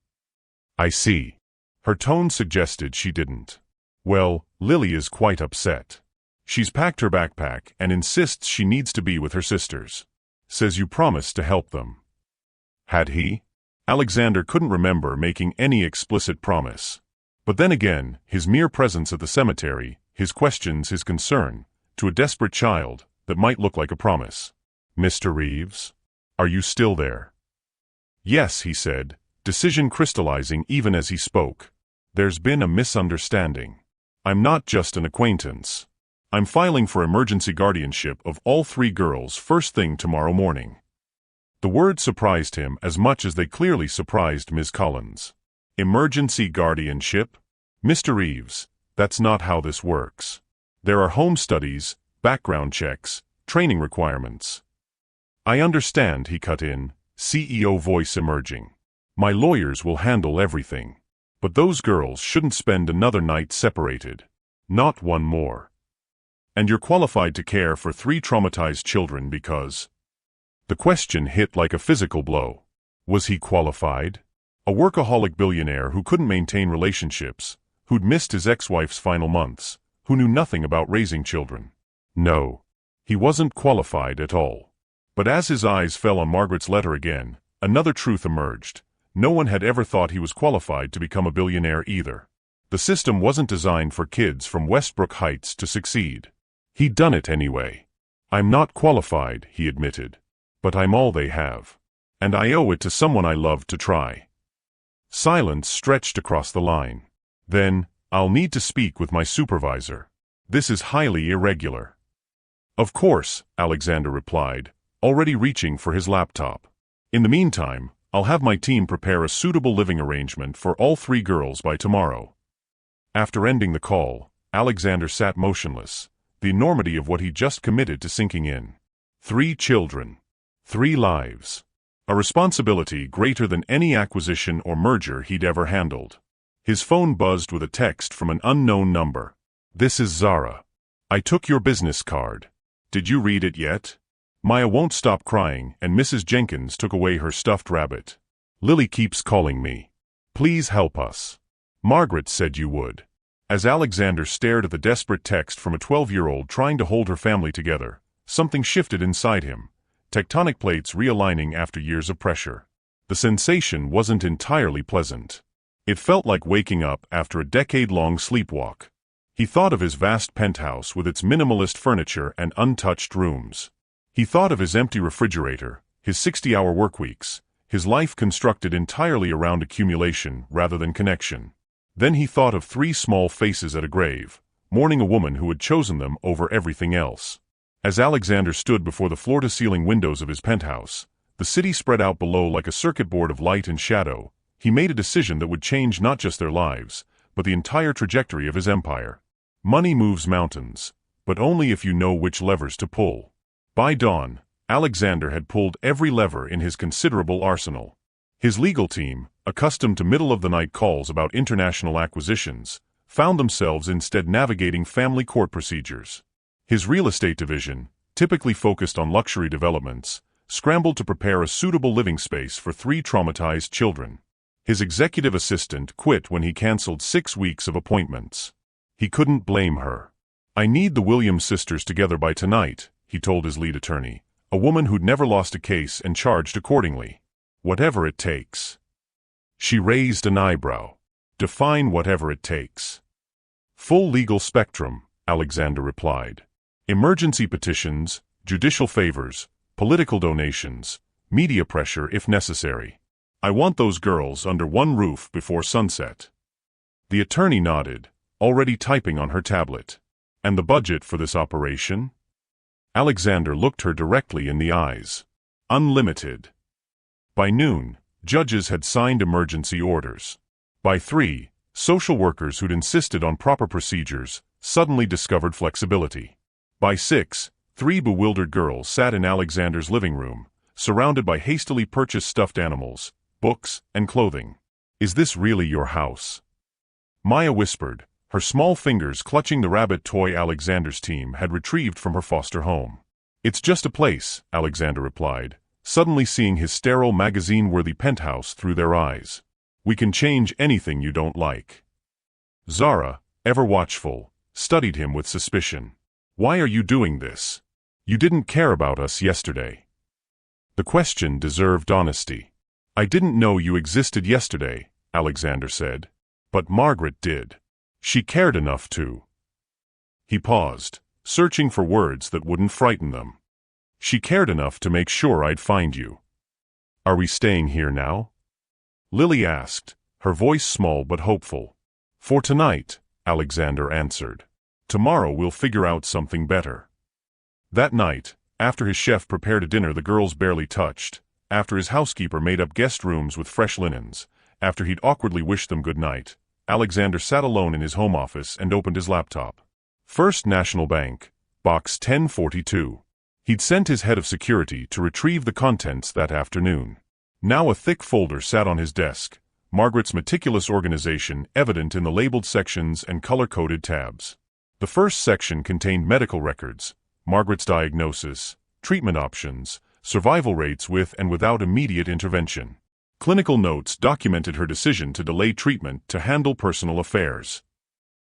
I see. Her tone suggested she didn't. Well, Lily is quite upset. She's packed her backpack and insists she needs to be with her sisters. Says you promised to help them. Had he? Alexander couldn't remember making any explicit promise. But then again, his mere presence at the cemetery, his questions, his concern, to a desperate child, that might look like a promise. Mr. Reeves? Are you still there? Yes, he said, decision crystallizing even as he spoke. There's been a misunderstanding. I'm not just an acquaintance. I'm filing for emergency guardianship of all 3 girls first thing tomorrow morning. The word surprised him as much as they clearly surprised Ms. Collins. Emergency guardianship? Mr. Reeves, that's not how this works. There are home studies, background checks, training requirements. I understand, he cut in, CEO voice emerging. My lawyers will handle everything. But those girls shouldn't spend another night separated. Not one more. And you're qualified to care for 3 traumatized children because... The question hit like a physical blow. Was he qualified? A workaholic billionaire who couldn't maintain relationships, who'd missed his ex-wife's final months, who knew nothing about raising children. No. He wasn't qualified at all. But as his eyes fell on Margaret's letter again, another truth emerged. No one had ever thought he was qualified to become a billionaire either. The system wasn't designed for kids from Westbrook Heights to succeed. He'd done it anyway. I'm not qualified, he admitted. But I'm all they have. And I owe it to someone I love to try. Silence stretched across the line. Then, I'll need to speak with my supervisor. This is highly irregular. Of course, Alexander replied, already reaching for his laptop. In the meantime, I'll have my team prepare a suitable living arrangement for all 3 girls by tomorrow. After ending the call, Alexander sat motionless, the enormity of what he'd just committed to sinking in. 3 children. 3 lives. A responsibility greater than any acquisition or merger he'd ever handled. His phone buzzed with a text from an unknown number. This is Zara. I took your business card. Did you read it yet? Maya won't stop crying and Mrs. Jenkins took away her stuffed rabbit. Lily keeps calling me. Please help us. Margaret said you would. As Alexander stared at the desperate text from a 12-year-old trying to hold her family together, something shifted inside him. Tectonic plates realigning after years of pressure. The sensation wasn't entirely pleasant. It felt like waking up after a decade-long sleepwalk. He thought of his vast penthouse with its minimalist furniture and untouched rooms. He thought of his empty refrigerator, his 60-hour workweeks, his life constructed entirely around accumulation rather than connection. Then he thought of 3 small faces at a grave, mourning a woman who had chosen them over everything else. As Alexander stood before the floor-to-ceiling windows of his penthouse, the city spread out below like a circuit board of light and shadow, he made a decision that would change not just their lives, but the entire trajectory of his empire. Money moves mountains, but only if you know which levers to pull. By dawn, Alexander had pulled every lever in his considerable arsenal. His legal team, accustomed to middle-of-the-night calls about international acquisitions, found themselves instead navigating family court procedures. His real estate division, typically focused on luxury developments, scrambled to prepare a suitable living space for 3 traumatized children. His executive assistant quit when he canceled 6 weeks of appointments. He couldn't blame her. "I need the Williams sisters together by tonight," he told his lead attorney, a woman who'd never lost a case and charged accordingly. "Whatever it takes." She raised an eyebrow. "Define whatever it takes." "Full legal spectrum," Alexander replied. "Emergency petitions, judicial favors, political donations, media pressure if necessary. I want those girls under one roof before sunset." The attorney nodded, already typing on her tablet. "And the budget for this operation?" Alexander looked her directly in the eyes. "Unlimited." By noon, judges had signed emergency orders. By 3, social workers who'd insisted on proper procedures suddenly discovered flexibility. By 6, 3 bewildered girls sat in Alexander's living room, surrounded by hastily purchased stuffed animals, books, and clothing. "Is this really your house?" Maya whispered, her small fingers clutching the rabbit toy Alexander's team had retrieved from her foster home. "It's just a place," Alexander replied, suddenly seeing his sterile magazine-worthy penthouse through their eyes. "We can change anything you don't like." Zara, ever watchful, studied him with suspicion. "Why are you doing this? You didn't care about us yesterday." The question deserved honesty. "I didn't know you existed yesterday," Alexander said. "But Margaret did. She cared enough to." He paused, searching for words that wouldn't frighten them. "She cared enough to make sure I'd find you." "Are we staying here now?" Lily asked, her voice small but hopeful. "For tonight," Alexander answered. "Tomorrow we'll figure out something better." That night, after his chef prepared a dinner the girls barely touched, after his housekeeper made up guest rooms with fresh linens, after he'd awkwardly wished them good night, Alexander sat alone in his home office and opened his laptop. First National Bank, Box 1042. He'd sent his head of security to retrieve the contents that afternoon. Now a thick folder sat on his desk, Margaret's meticulous organization evident in the labeled sections and color-coded tabs. The first section contained medical records, Margaret's diagnosis, treatment options, survival rates with and without immediate intervention. Clinical notes documented her decision to delay treatment to handle personal affairs.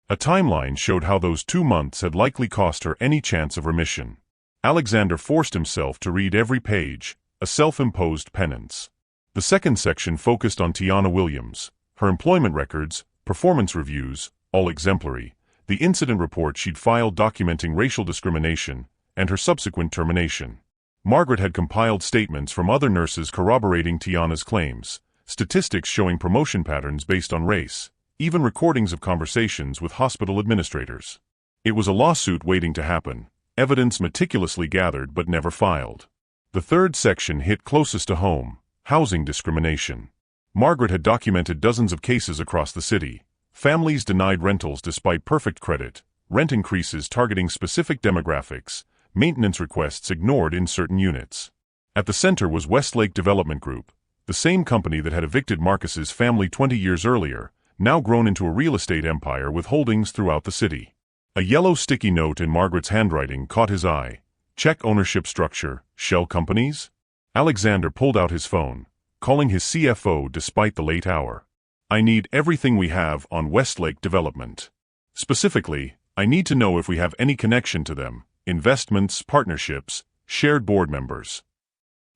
A timeline showed how those 2 months had likely cost her any chance of remission. Alexander forced himself to read every page, a self-imposed penance. The second section focused on Tiana Williams, her employment records, performance reviews, all exemplary, the incident report she'd filed documenting racial discrimination, and her subsequent termination. Margaret had compiled statements from other nurses corroborating Tiana's claims, statistics showing promotion patterns based on race, even recordings of conversations with hospital administrators. It was a lawsuit waiting to happen, evidence meticulously gathered but never filed. The third section hit closest to home, housing discrimination. Margaret had documented dozens of cases across the city, families denied rentals despite perfect credit, rent increases targeting specific demographics, maintenance requests ignored in certain units. At the center was Westlake Development Group, the same company that had evicted Marcus's family 20 years earlier, now grown into a real estate empire with holdings throughout the city. A yellow sticky note in Margaret's handwriting caught his eye. "Check ownership structure, shell companies?" Alexander pulled out his phone, calling his CFO despite the late hour. "I need everything we have on Westlake Development. Specifically, I need to know if we have any connection to them. Investments, partnerships, shared board members."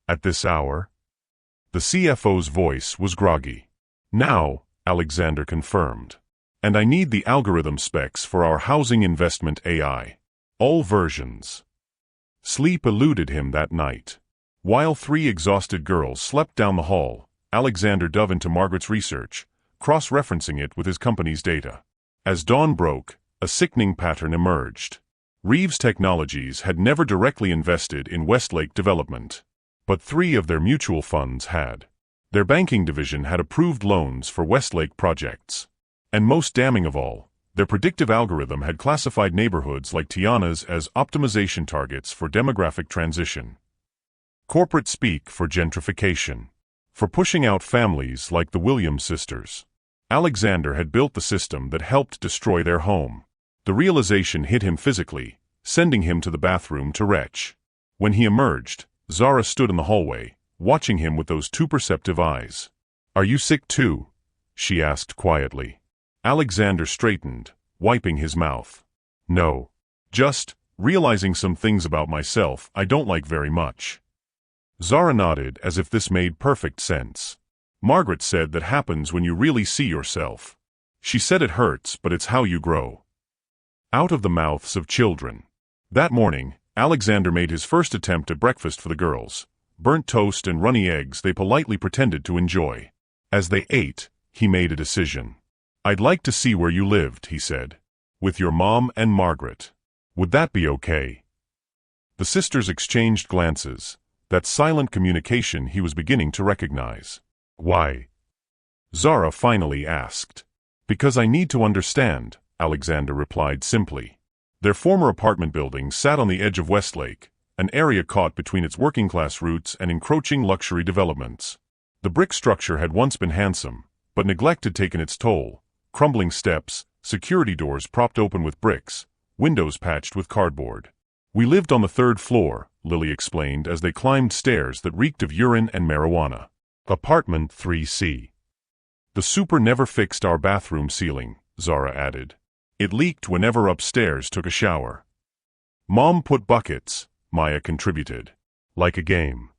"At this hour?" The CFO's voice was groggy. "Now," Alexander confirmed. "And I need the algorithm specs for our housing investment AI. All versions." Sleep eluded him that night. While three exhausted girls slept down the hall, Alexander dove into Margaret's research, cross-referencing it with his company's data. As dawn broke, a sickening pattern emerged. Reeves Technologies had never directly invested in Westlake development, but three of their mutual funds had. Their banking division had approved loans for Westlake projects. And most damning of all, their predictive algorithm had classified neighborhoods like Tiana's as optimization targets for demographic transition. Corporate speak for gentrification. For pushing out families like the Williams sisters. Alexander had built the system that helped destroy their home. The realization hit him physically, sending him to the bathroom to retch. When he emerged, Zara stood in the hallway, watching him with those two perceptive eyes. "Are you sick too?" she asked quietly. Alexander straightened, wiping his mouth. "No. Just realizing some things about myself I don't like very much." Zara nodded as if this made perfect sense. "Margaret said that happens when you really see yourself. She said it hurts, but it's how you grow." Out of the mouths of children. That morning, Alexander made his first attempt at breakfast for the girls. Burnt toast and runny eggs they politely pretended to enjoy. As they ate, he made a decision. "I'd like to see where you lived," he said. "With your mom and Margaret. Would that be okay?" The sisters exchanged glances, that silent communication he was beginning to recognize. "Why?" Zara finally asked. "Because I need to understand," Alexander replied simply. Their former apartment building sat on the edge of Westlake, an area caught between its working-class roots and encroaching luxury developments. The brick structure had once been handsome, but neglect had taken its toll. Crumbling steps, security doors propped open with bricks, windows patched with cardboard. "We lived on the third floor," Lily explained as they climbed stairs that reeked of urine and marijuana. "Apartment 3C. The super never fixed our bathroom ceiling," Zara added. "It leaked whenever upstairs took a shower. Mom put buckets," Maya contributed. "Like a game."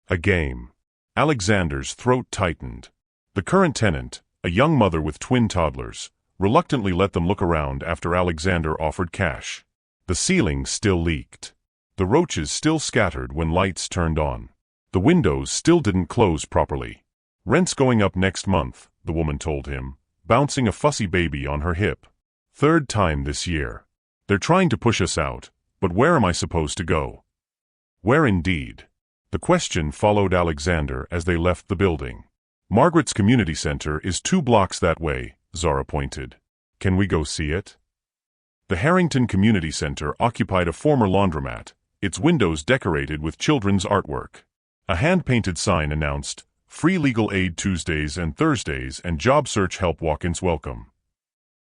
A game. Alexander's throat tightened. The current tenant, a young mother with twin toddlers, reluctantly let them look around after Alexander offered cash. The ceiling still leaked. The roaches still scattered when lights turned on. The windows still didn't close properly. "Rent's going up next month," the woman told him, bouncing a fussy baby on her hip. "Third time this year. They're trying to push us out, but where am I supposed to go?" Where indeed? The question followed Alexander as they left the building. "Margaret's community center is 2 blocks that way," Zara pointed. "Can we go see it?" The Harrington Community Center occupied a former laundromat, its windows decorated with children's artwork. A hand-painted sign announced, "Free legal aid Tuesdays and Thursdays and job search help walk-ins welcome."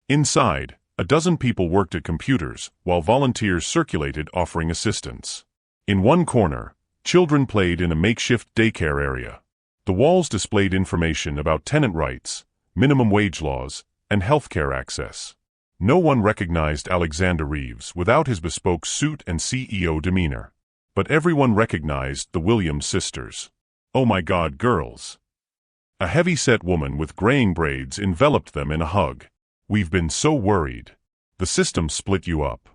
Inside, a dozen people worked at computers, while volunteers circulated offering assistance. In one corner, children played in a makeshift daycare area. The walls displayed information about tenant rights, minimum wage laws, and healthcare access. No one recognized Alexander Reeves without his bespoke suit and CEO demeanor. But everyone recognized the Williams sisters. "Oh my God, girls!" A heavy-set woman with graying braids enveloped them in a hug. "We've been so worried. The system split you up."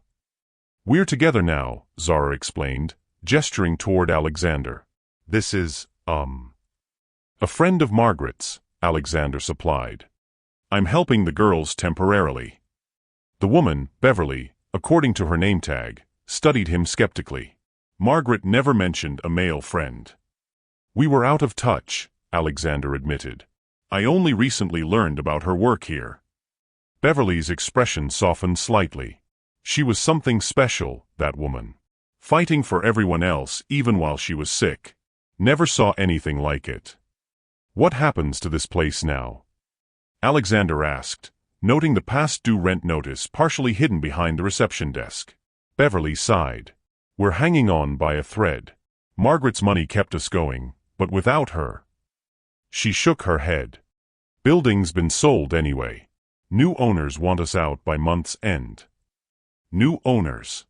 "We're together now," Zara explained, gesturing toward Alexander. "This is, a friend of Margaret's," Alexander supplied. "I'm helping the girls temporarily." The woman, Beverly, according to her name tag, studied him skeptically. Margaret never mentioned a male friend. "We were out of touch," Alexander admitted. "I only recently learned about her work here." Beverly's expression softened slightly. She was something special, that woman. Fighting for everyone else even while she was sick. Never saw anything like it. "What happens to this place now?" Alexander asked, noting the past due rent notice partially hidden behind the reception desk. Beverly sighed. "We're hanging on by a thread. Margaret's money kept us going, but without her." She shook her head. "Building's been sold anyway. New owners want us out by month's end." New owners.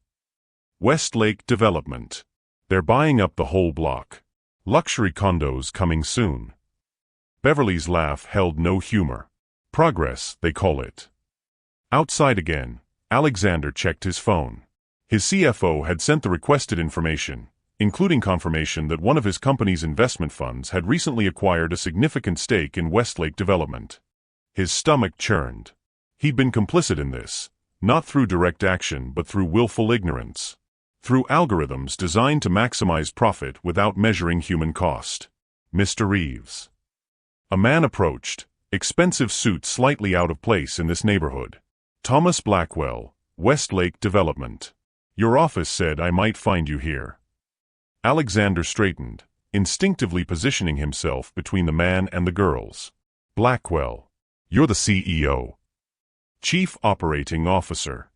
Westlake Development. They're buying up the whole block. Luxury condos coming soon. Beverly's laugh held no humor. Progress, they call it. Outside again, Alexander checked his phone. His CFO had sent the requested information, including confirmation that one of his company's investment funds had recently acquired a significant stake in Westlake Development. His stomach churned. He'd been complicit in this, not through direct action but through willful ignorance. Through algorithms designed to maximize profit without measuring human cost. Mr. Reeves. A man approached, expensive suit slightly out of place in this neighborhood. Thomas Blackwell, Westlake Development. Your office said I might find you here. Alexander straightened, instinctively positioning himself between the man and the girls. Blackwell. You're the CEO. Chief Operating Officer.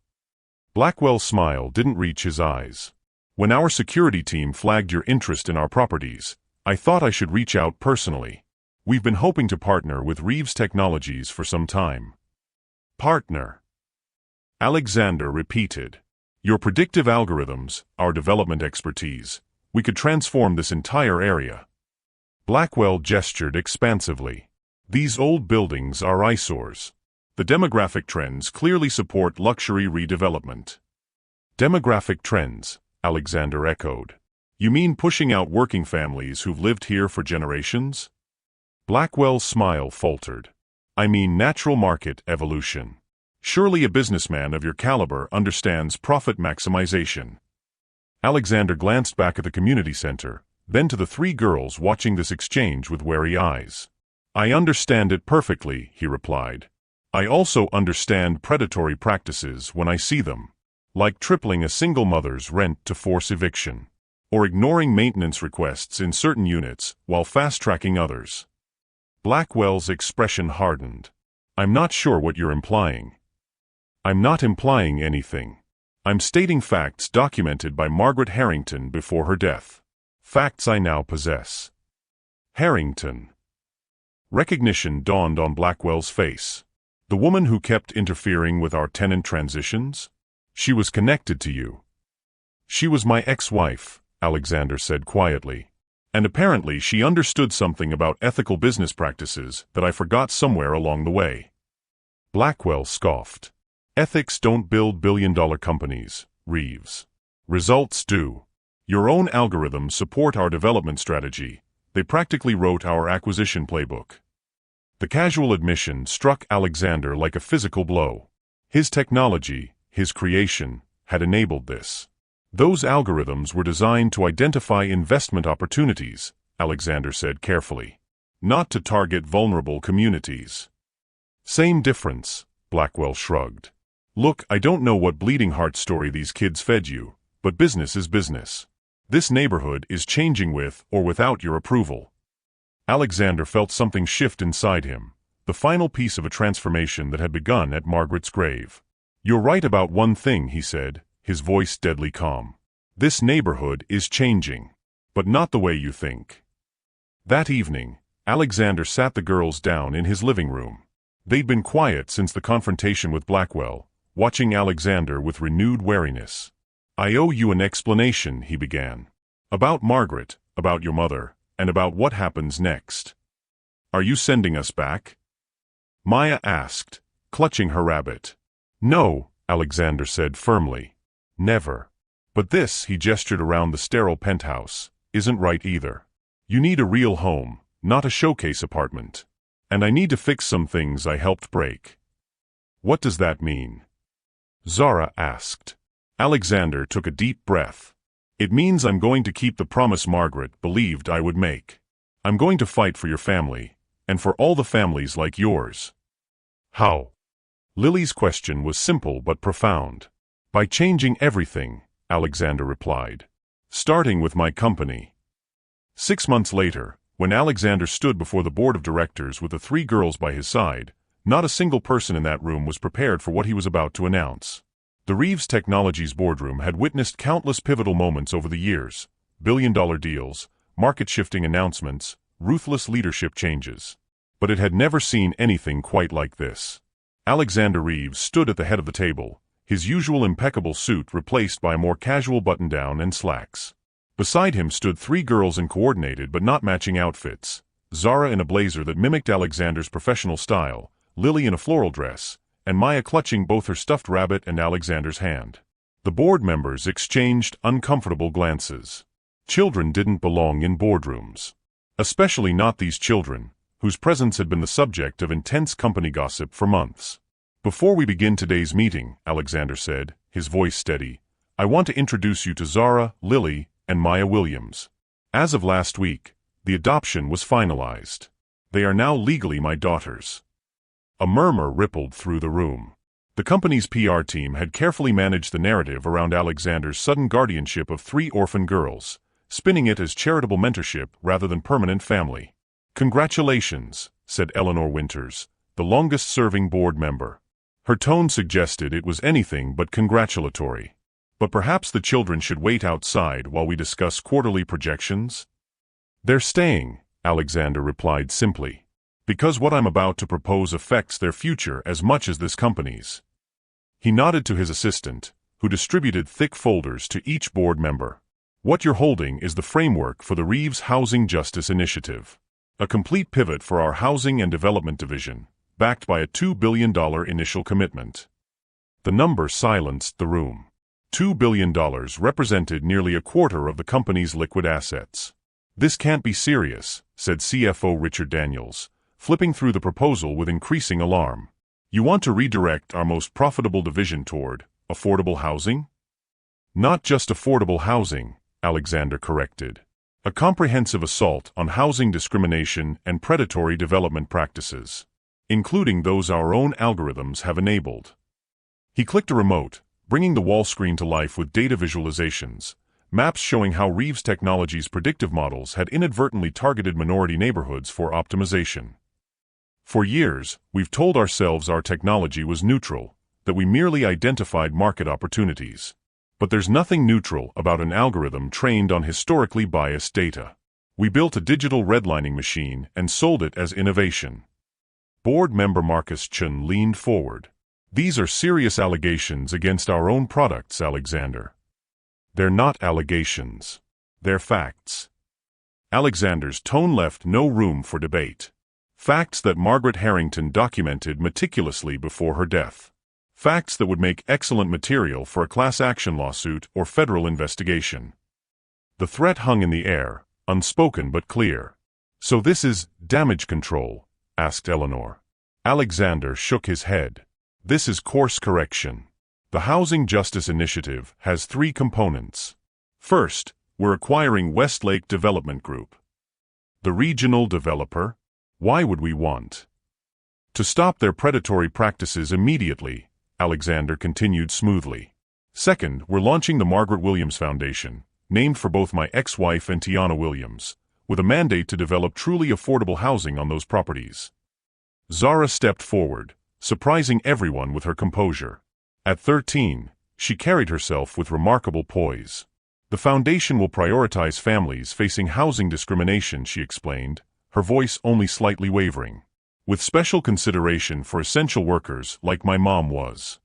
Blackwell's smile didn't reach his eyes. When our security team flagged your interest in our properties, I thought I should reach out personally. We've been hoping to partner with Reeves Technologies for some time. Partner. Alexander repeated. Your predictive algorithms, our development expertise. We could transform this entire area. Blackwell gestured expansively. These old buildings are eyesores. The demographic trends clearly support luxury redevelopment. Demographic trends, Alexander echoed. You mean pushing out working families who've lived here for generations? Blackwell's smile faltered. I mean natural market evolution. Surely a businessman of your caliber understands profit maximization. Alexander glanced back at the community center, then to the three girls watching this exchange with wary eyes. I understand it perfectly, he replied. I also understand predatory practices when I see them, like tripling a single mother's rent to force eviction, or ignoring maintenance requests in certain units while fast-tracking others. Blackwell's expression hardened. I'm not sure what you're implying. I'm not implying anything. I'm stating facts documented by Margaret Harrington before her death. Facts I now possess. Harrington. Recognition dawned on Blackwell's face. The woman who kept interfering with our tenant transitions? She was connected to you. She was my ex-wife, Alexander said quietly. And apparently she understood something about ethical business practices that I forgot somewhere along the way. Blackwell scoffed. Ethics don't build billion-dollar companies, Reeves. Results do. Your own algorithms support our development strategy. They practically wrote our acquisition playbook. The casual admission struck Alexander like a physical blow. His technology, his creation, had enabled this. Those algorithms were designed to identify investment opportunities, Alexander said carefully. Not to target vulnerable communities. Same difference, Blackwell shrugged. Look, I don't know what bleeding heart story these kids fed you, but business is business. This neighborhood is changing with or without your approval. Alexander felt something shift inside him, the final piece of a transformation that had begun at Margaret's grave. You're right about one thing, he said, his voice deadly calm. This neighborhood is changing, but not the way you think. That evening, Alexander sat the girls down in his living room. They'd been quiet since the confrontation with Blackwell, watching Alexander with renewed wariness. I owe you an explanation, he began. About Margaret, about your mother, and about what happens next. Are you sending us back? Maya asked, clutching her rabbit. No, Alexander said firmly. Never. But this, he gestured around the sterile penthouse, isn't right either. You need a real home, not a showcase apartment. And I need to fix some things I helped break. What does that mean? Zara asked. Alexander took a deep breath. It means I'm going to keep the promise Margaret believed I would make. I'm going to fight for your family, and for all the families like yours. How? Lily's question was simple but profound. By changing everything, Alexander replied. Starting with my company. 6 months later, when Alexander stood before the board of directors with the three girls by his side, not a single person in that room was prepared for what he was about to announce. The Reeves Technologies boardroom had witnessed countless pivotal moments over the years, billion-dollar deals, market-shifting announcements, ruthless leadership changes. But it had never seen anything quite like this. Alexander Reeves stood at the head of the table, his usual impeccable suit replaced by a more casual button-down and slacks. Beside him stood three girls in coordinated but not matching outfits. Zara in a blazer that mimicked Alexander's professional style, Lily in a floral dress, and Maya clutching both her stuffed rabbit and Alexander's hand. The board members exchanged uncomfortable glances. Children didn't belong in boardrooms. Especially not these children, whose presence had been the subject of intense company gossip for months. "Before we begin today's meeting," Alexander said, his voice steady, "I want to introduce you to Zara, Lily, and Maya Williams. As of last week, the adoption was finalized. They are now legally my daughters." A murmur rippled through the room. The company's PR team had carefully managed the narrative around Alexander's sudden guardianship of three orphan girls, spinning it as charitable mentorship rather than permanent family. "Congratulations," said Eleanor Winters, the longest-serving board member. Her tone suggested it was anything but congratulatory. "But perhaps the children should wait outside while we discuss quarterly projections?" "They're staying," Alexander replied simply, "because what I'm about to propose affects their future as much as this company's." He nodded to his assistant, who distributed thick folders to each board member. "What you're holding is the framework for the Reeves Housing Justice Initiative, a complete pivot for our Housing and Development Division, backed by a $2 billion initial commitment." The number silenced the room. $2 billion represented nearly a quarter of the company's liquid assets. "This can't be serious," said CFO Richard Daniels, flipping through the proposal with increasing alarm. "You want to redirect our most profitable division toward affordable housing?" "Not just affordable housing," Alexander corrected. "A comprehensive assault on housing discrimination and predatory development practices, including those our own algorithms have enabled." He clicked a remote, bringing the wall screen to life with data visualizations, maps showing how Reeves Technologies' predictive models had inadvertently targeted minority neighborhoods for optimization. "For years, we've told ourselves our technology was neutral, that we merely identified market opportunities. But there's nothing neutral about an algorithm trained on historically biased data. We built a digital redlining machine and sold it as innovation." Board member Marcus Chun leaned forward. "These are serious allegations against our own products, Alexander." "They're not allegations. They're facts." Alexander's tone left no room for debate. "Facts that Margaret Harrington documented meticulously before her death. Facts that would make excellent material for a class action lawsuit or federal investigation." The threat hung in the air, unspoken but clear. "So this is damage control?" asked Eleanor. Alexander shook his head. "This is course correction. The Housing Justice Initiative has three components. First, we're acquiring Westlake Development Group. The regional developer? Why would we want to stop their predatory practices immediately?" Alexander continued smoothly. "Second, we're launching the Margaret Williams Foundation, named for both my ex-wife and Tiana Williams, with a mandate to develop truly affordable housing on those properties." Zara stepped forward, surprising everyone with her composure. At 13, she carried herself with remarkable poise. "The foundation will prioritize families facing housing discrimination," she explained, her voice only slightly wavering, "with special consideration for essential workers like my mom was."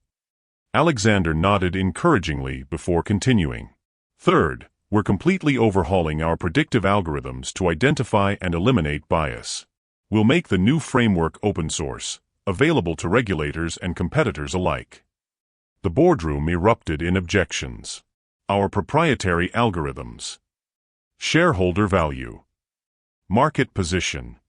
Alexander nodded encouragingly before continuing. "Third, we're completely overhauling our predictive algorithms to identify and eliminate bias. We'll make the new framework open source, available to regulators and competitors alike." The boardroom erupted in objections. "Our proprietary algorithms. Shareholder value. Market position."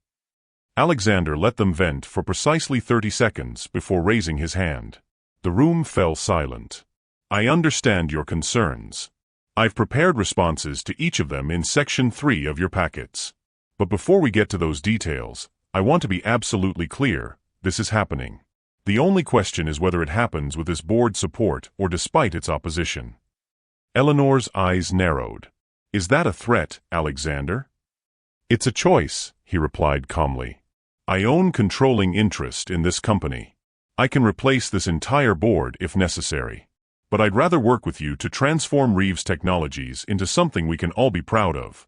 Alexander let them vent for precisely 30 seconds before raising his hand. The room fell silent. "I understand your concerns. I've prepared responses to each of them in Section 3 of your packets. But before we get to those details, I want to be absolutely clear: this is happening. The only question is whether it happens with this board's support or despite its opposition." Eleanor's eyes narrowed. "Is that a threat, Alexander?" "It's a choice," he replied calmly. "I own controlling interest in this company. I can replace this entire board if necessary. But I'd rather work with you to transform Reeves Technologies into something we can all be proud of."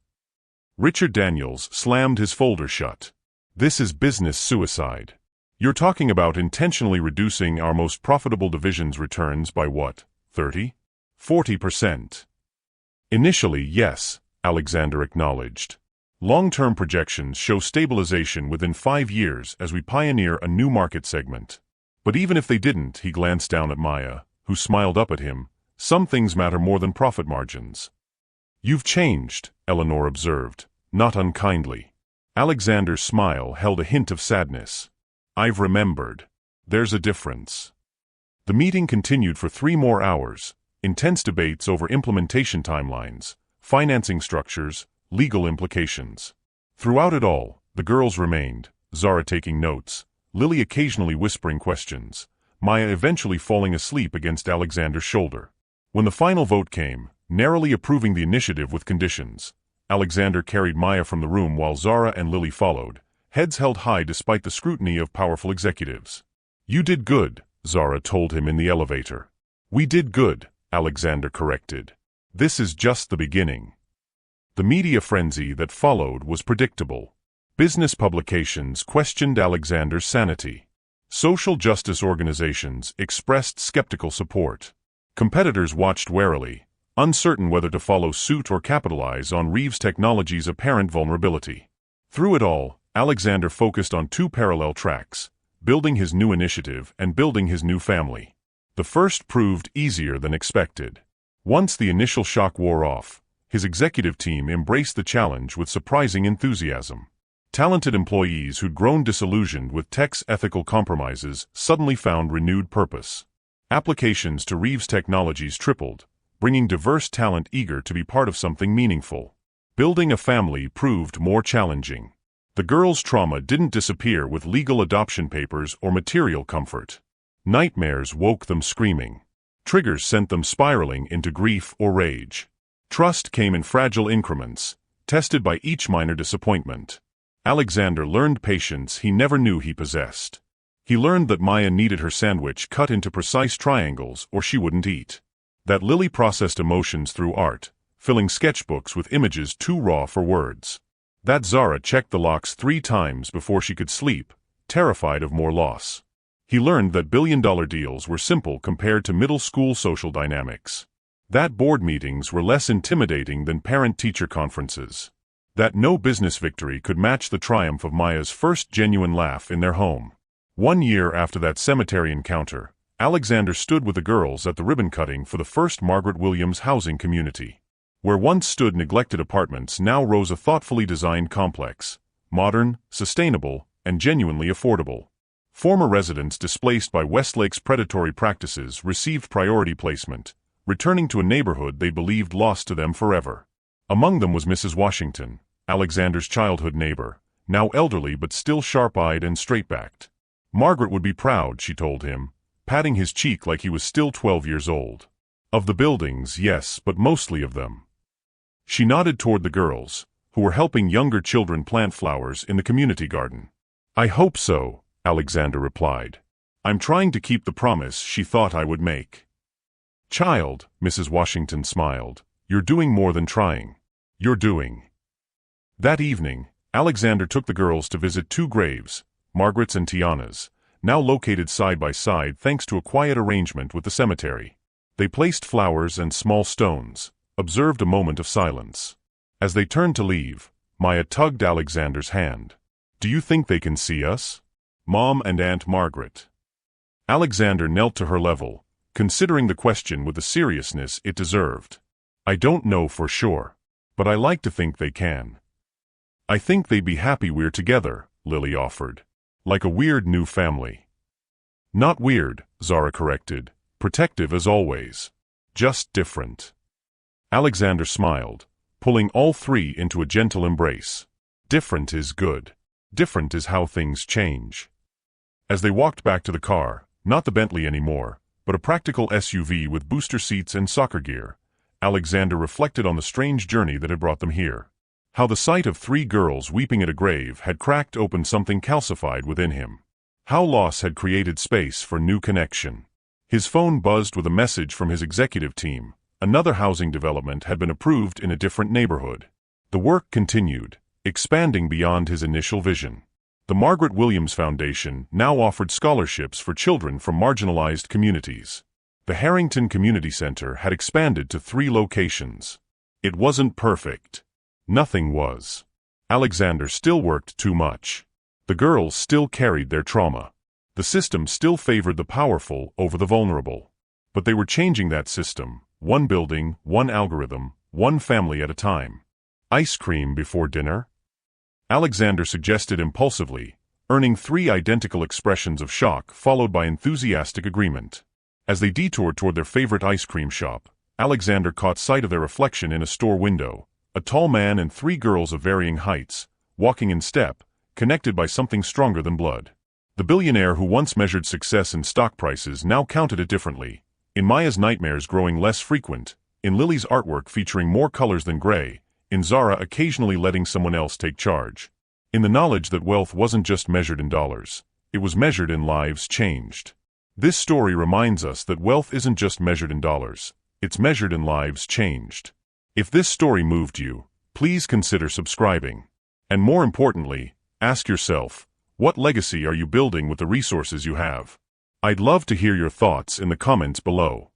Richard Daniels slammed his folder shut. "This is business suicide. You're talking about intentionally reducing our most profitable division's returns by what, 30? 40%? Initially, yes, Alexander acknowledged. Long-term projections show stabilization within 5 years as we pioneer a new market segment. But even if they didn't, he glanced down at Maya, who smiled up at him. Some things matter more than profit margins. You've changed, Eleanor observed, not unkindly. Alexander's smile held a hint of sadness. I've remembered. There's a difference. The meeting continued for 3 more hours, intense debates over implementation timelines, financing structures, legal implications. Throughout it all, the girls remained, Zara taking notes, Lily occasionally whispering questions, Maya eventually falling asleep against Alexander's shoulder. When the final vote came, narrowly approving the initiative with conditions, Alexander carried Maya from the room while Zara and Lily followed, heads held high despite the scrutiny of powerful executives. You did good, Zara told him in the elevator. We did good, Alexander corrected. This is just the beginning. The media frenzy that followed was predictable. Business publications questioned Alexander's sanity. Social justice organizations expressed skeptical support. Competitors watched warily, uncertain whether to follow suit or capitalize on Reeves Technologies' apparent vulnerability. Through it all, Alexander focused on 2 parallel tracks, building his new initiative and building his new family. The first proved easier than expected. Once the initial shock wore off, his executive team embraced the challenge with surprising enthusiasm. Talented employees who'd grown disillusioned with tech's ethical compromises suddenly found renewed purpose. Applications to Reeves Technologies tripled, bringing diverse talent eager to be part of something meaningful. Building a family proved more challenging. The girls' trauma didn't disappear with legal adoption papers or material comfort. Nightmares woke them screaming. Triggers sent them spiraling into grief or rage. Trust came in fragile increments, tested by each minor disappointment. Alexander learned patience he never knew he possessed. He learned that Maya needed her sandwich cut into precise triangles or she wouldn't eat. That Lily processed emotions through art, filling sketchbooks with images too raw for words. That Zara checked the locks 3 times before she could sleep, terrified of more loss. He learned that billion-dollar deals were simple compared to middle school social dynamics. That board meetings were less intimidating than parent-teacher conferences. That no business victory could match the triumph of Maya's first genuine laugh in their home. 1 year after that cemetery encounter, Alexander stood with the girls at the ribbon-cutting for the first Margaret Williams housing community. Where once stood neglected apartments now rose a thoughtfully designed complex, modern, sustainable, and genuinely affordable. Former residents displaced by Westlake's predatory practices received priority placement, returning to a neighborhood they believed lost to them forever. Among them was Mrs. Washington, Alexander's childhood neighbor, now elderly but still sharp-eyed and straight-backed. Margaret would be proud, she told him, patting his cheek like he was still 12 years old. Of the buildings, yes, but mostly of them. She nodded toward the girls, who were helping younger children plant flowers in the community garden. I hope so, Alexander replied. I'm trying to keep the promise she thought I would make. Child, Mrs. Washington smiled, you're doing more than trying. You're doing. That evening, Alexander took the girls to visit 2 graves, Margaret's and Tiana's, now located side by side thanks to a quiet arrangement with the cemetery. They placed flowers and small stones, observed a moment of silence. As they turned to leave, Maya tugged Alexander's hand. Do you think they can see us? Mom and Aunt Margaret. Alexander knelt to her level, considering the question with the seriousness it deserved. I don't know for sure, but I like to think they can. I think they'd be happy we're together, Lily offered. Like a weird new family. Not weird, Zara corrected, protective as always. Just different. Alexander smiled, pulling all 3 into a gentle embrace. Different is good. Different is how things change. As they walked back to the car, not the Bentley anymore, but a practical SUV with booster seats and soccer gear, Alexander reflected on the strange journey that had brought them here. How the sight of 3 girls weeping at a grave had cracked open something calcified within him. How loss had created space for new connection. His phone buzzed with a message from his executive team. Another housing development had been approved in a different neighborhood. The work continued, expanding beyond his initial vision. The Margaret Williams Foundation now offered scholarships for children from marginalized communities. The Harrington Community Center had expanded to 3 locations. It wasn't perfect. Nothing was. Alexander still worked too much. The girls still carried their trauma. The system still favored the powerful over the vulnerable. But they were changing that system, one building, one algorithm, one family at a time. Ice cream before dinner? Alexander suggested impulsively, earning 3 identical expressions of shock followed by enthusiastic agreement. As they detoured toward their favorite ice cream shop, Alexander caught sight of their reflection in a store window, a tall man and 3 girls of varying heights, walking in step, connected by something stronger than blood. The billionaire who once measured success in stock prices now counted it differently, in Maya's nightmares growing less frequent, in Lily's artwork featuring more colors than gray, in Zara occasionally letting someone else take charge. In the knowledge that wealth wasn't just measured in dollars, it was measured in lives changed. This story reminds us that wealth isn't just measured in dollars, it's measured in lives changed. If this story moved you, please consider subscribing. And more importantly, ask yourself, what legacy are you building with the resources you have? I'd love to hear your thoughts in the comments below.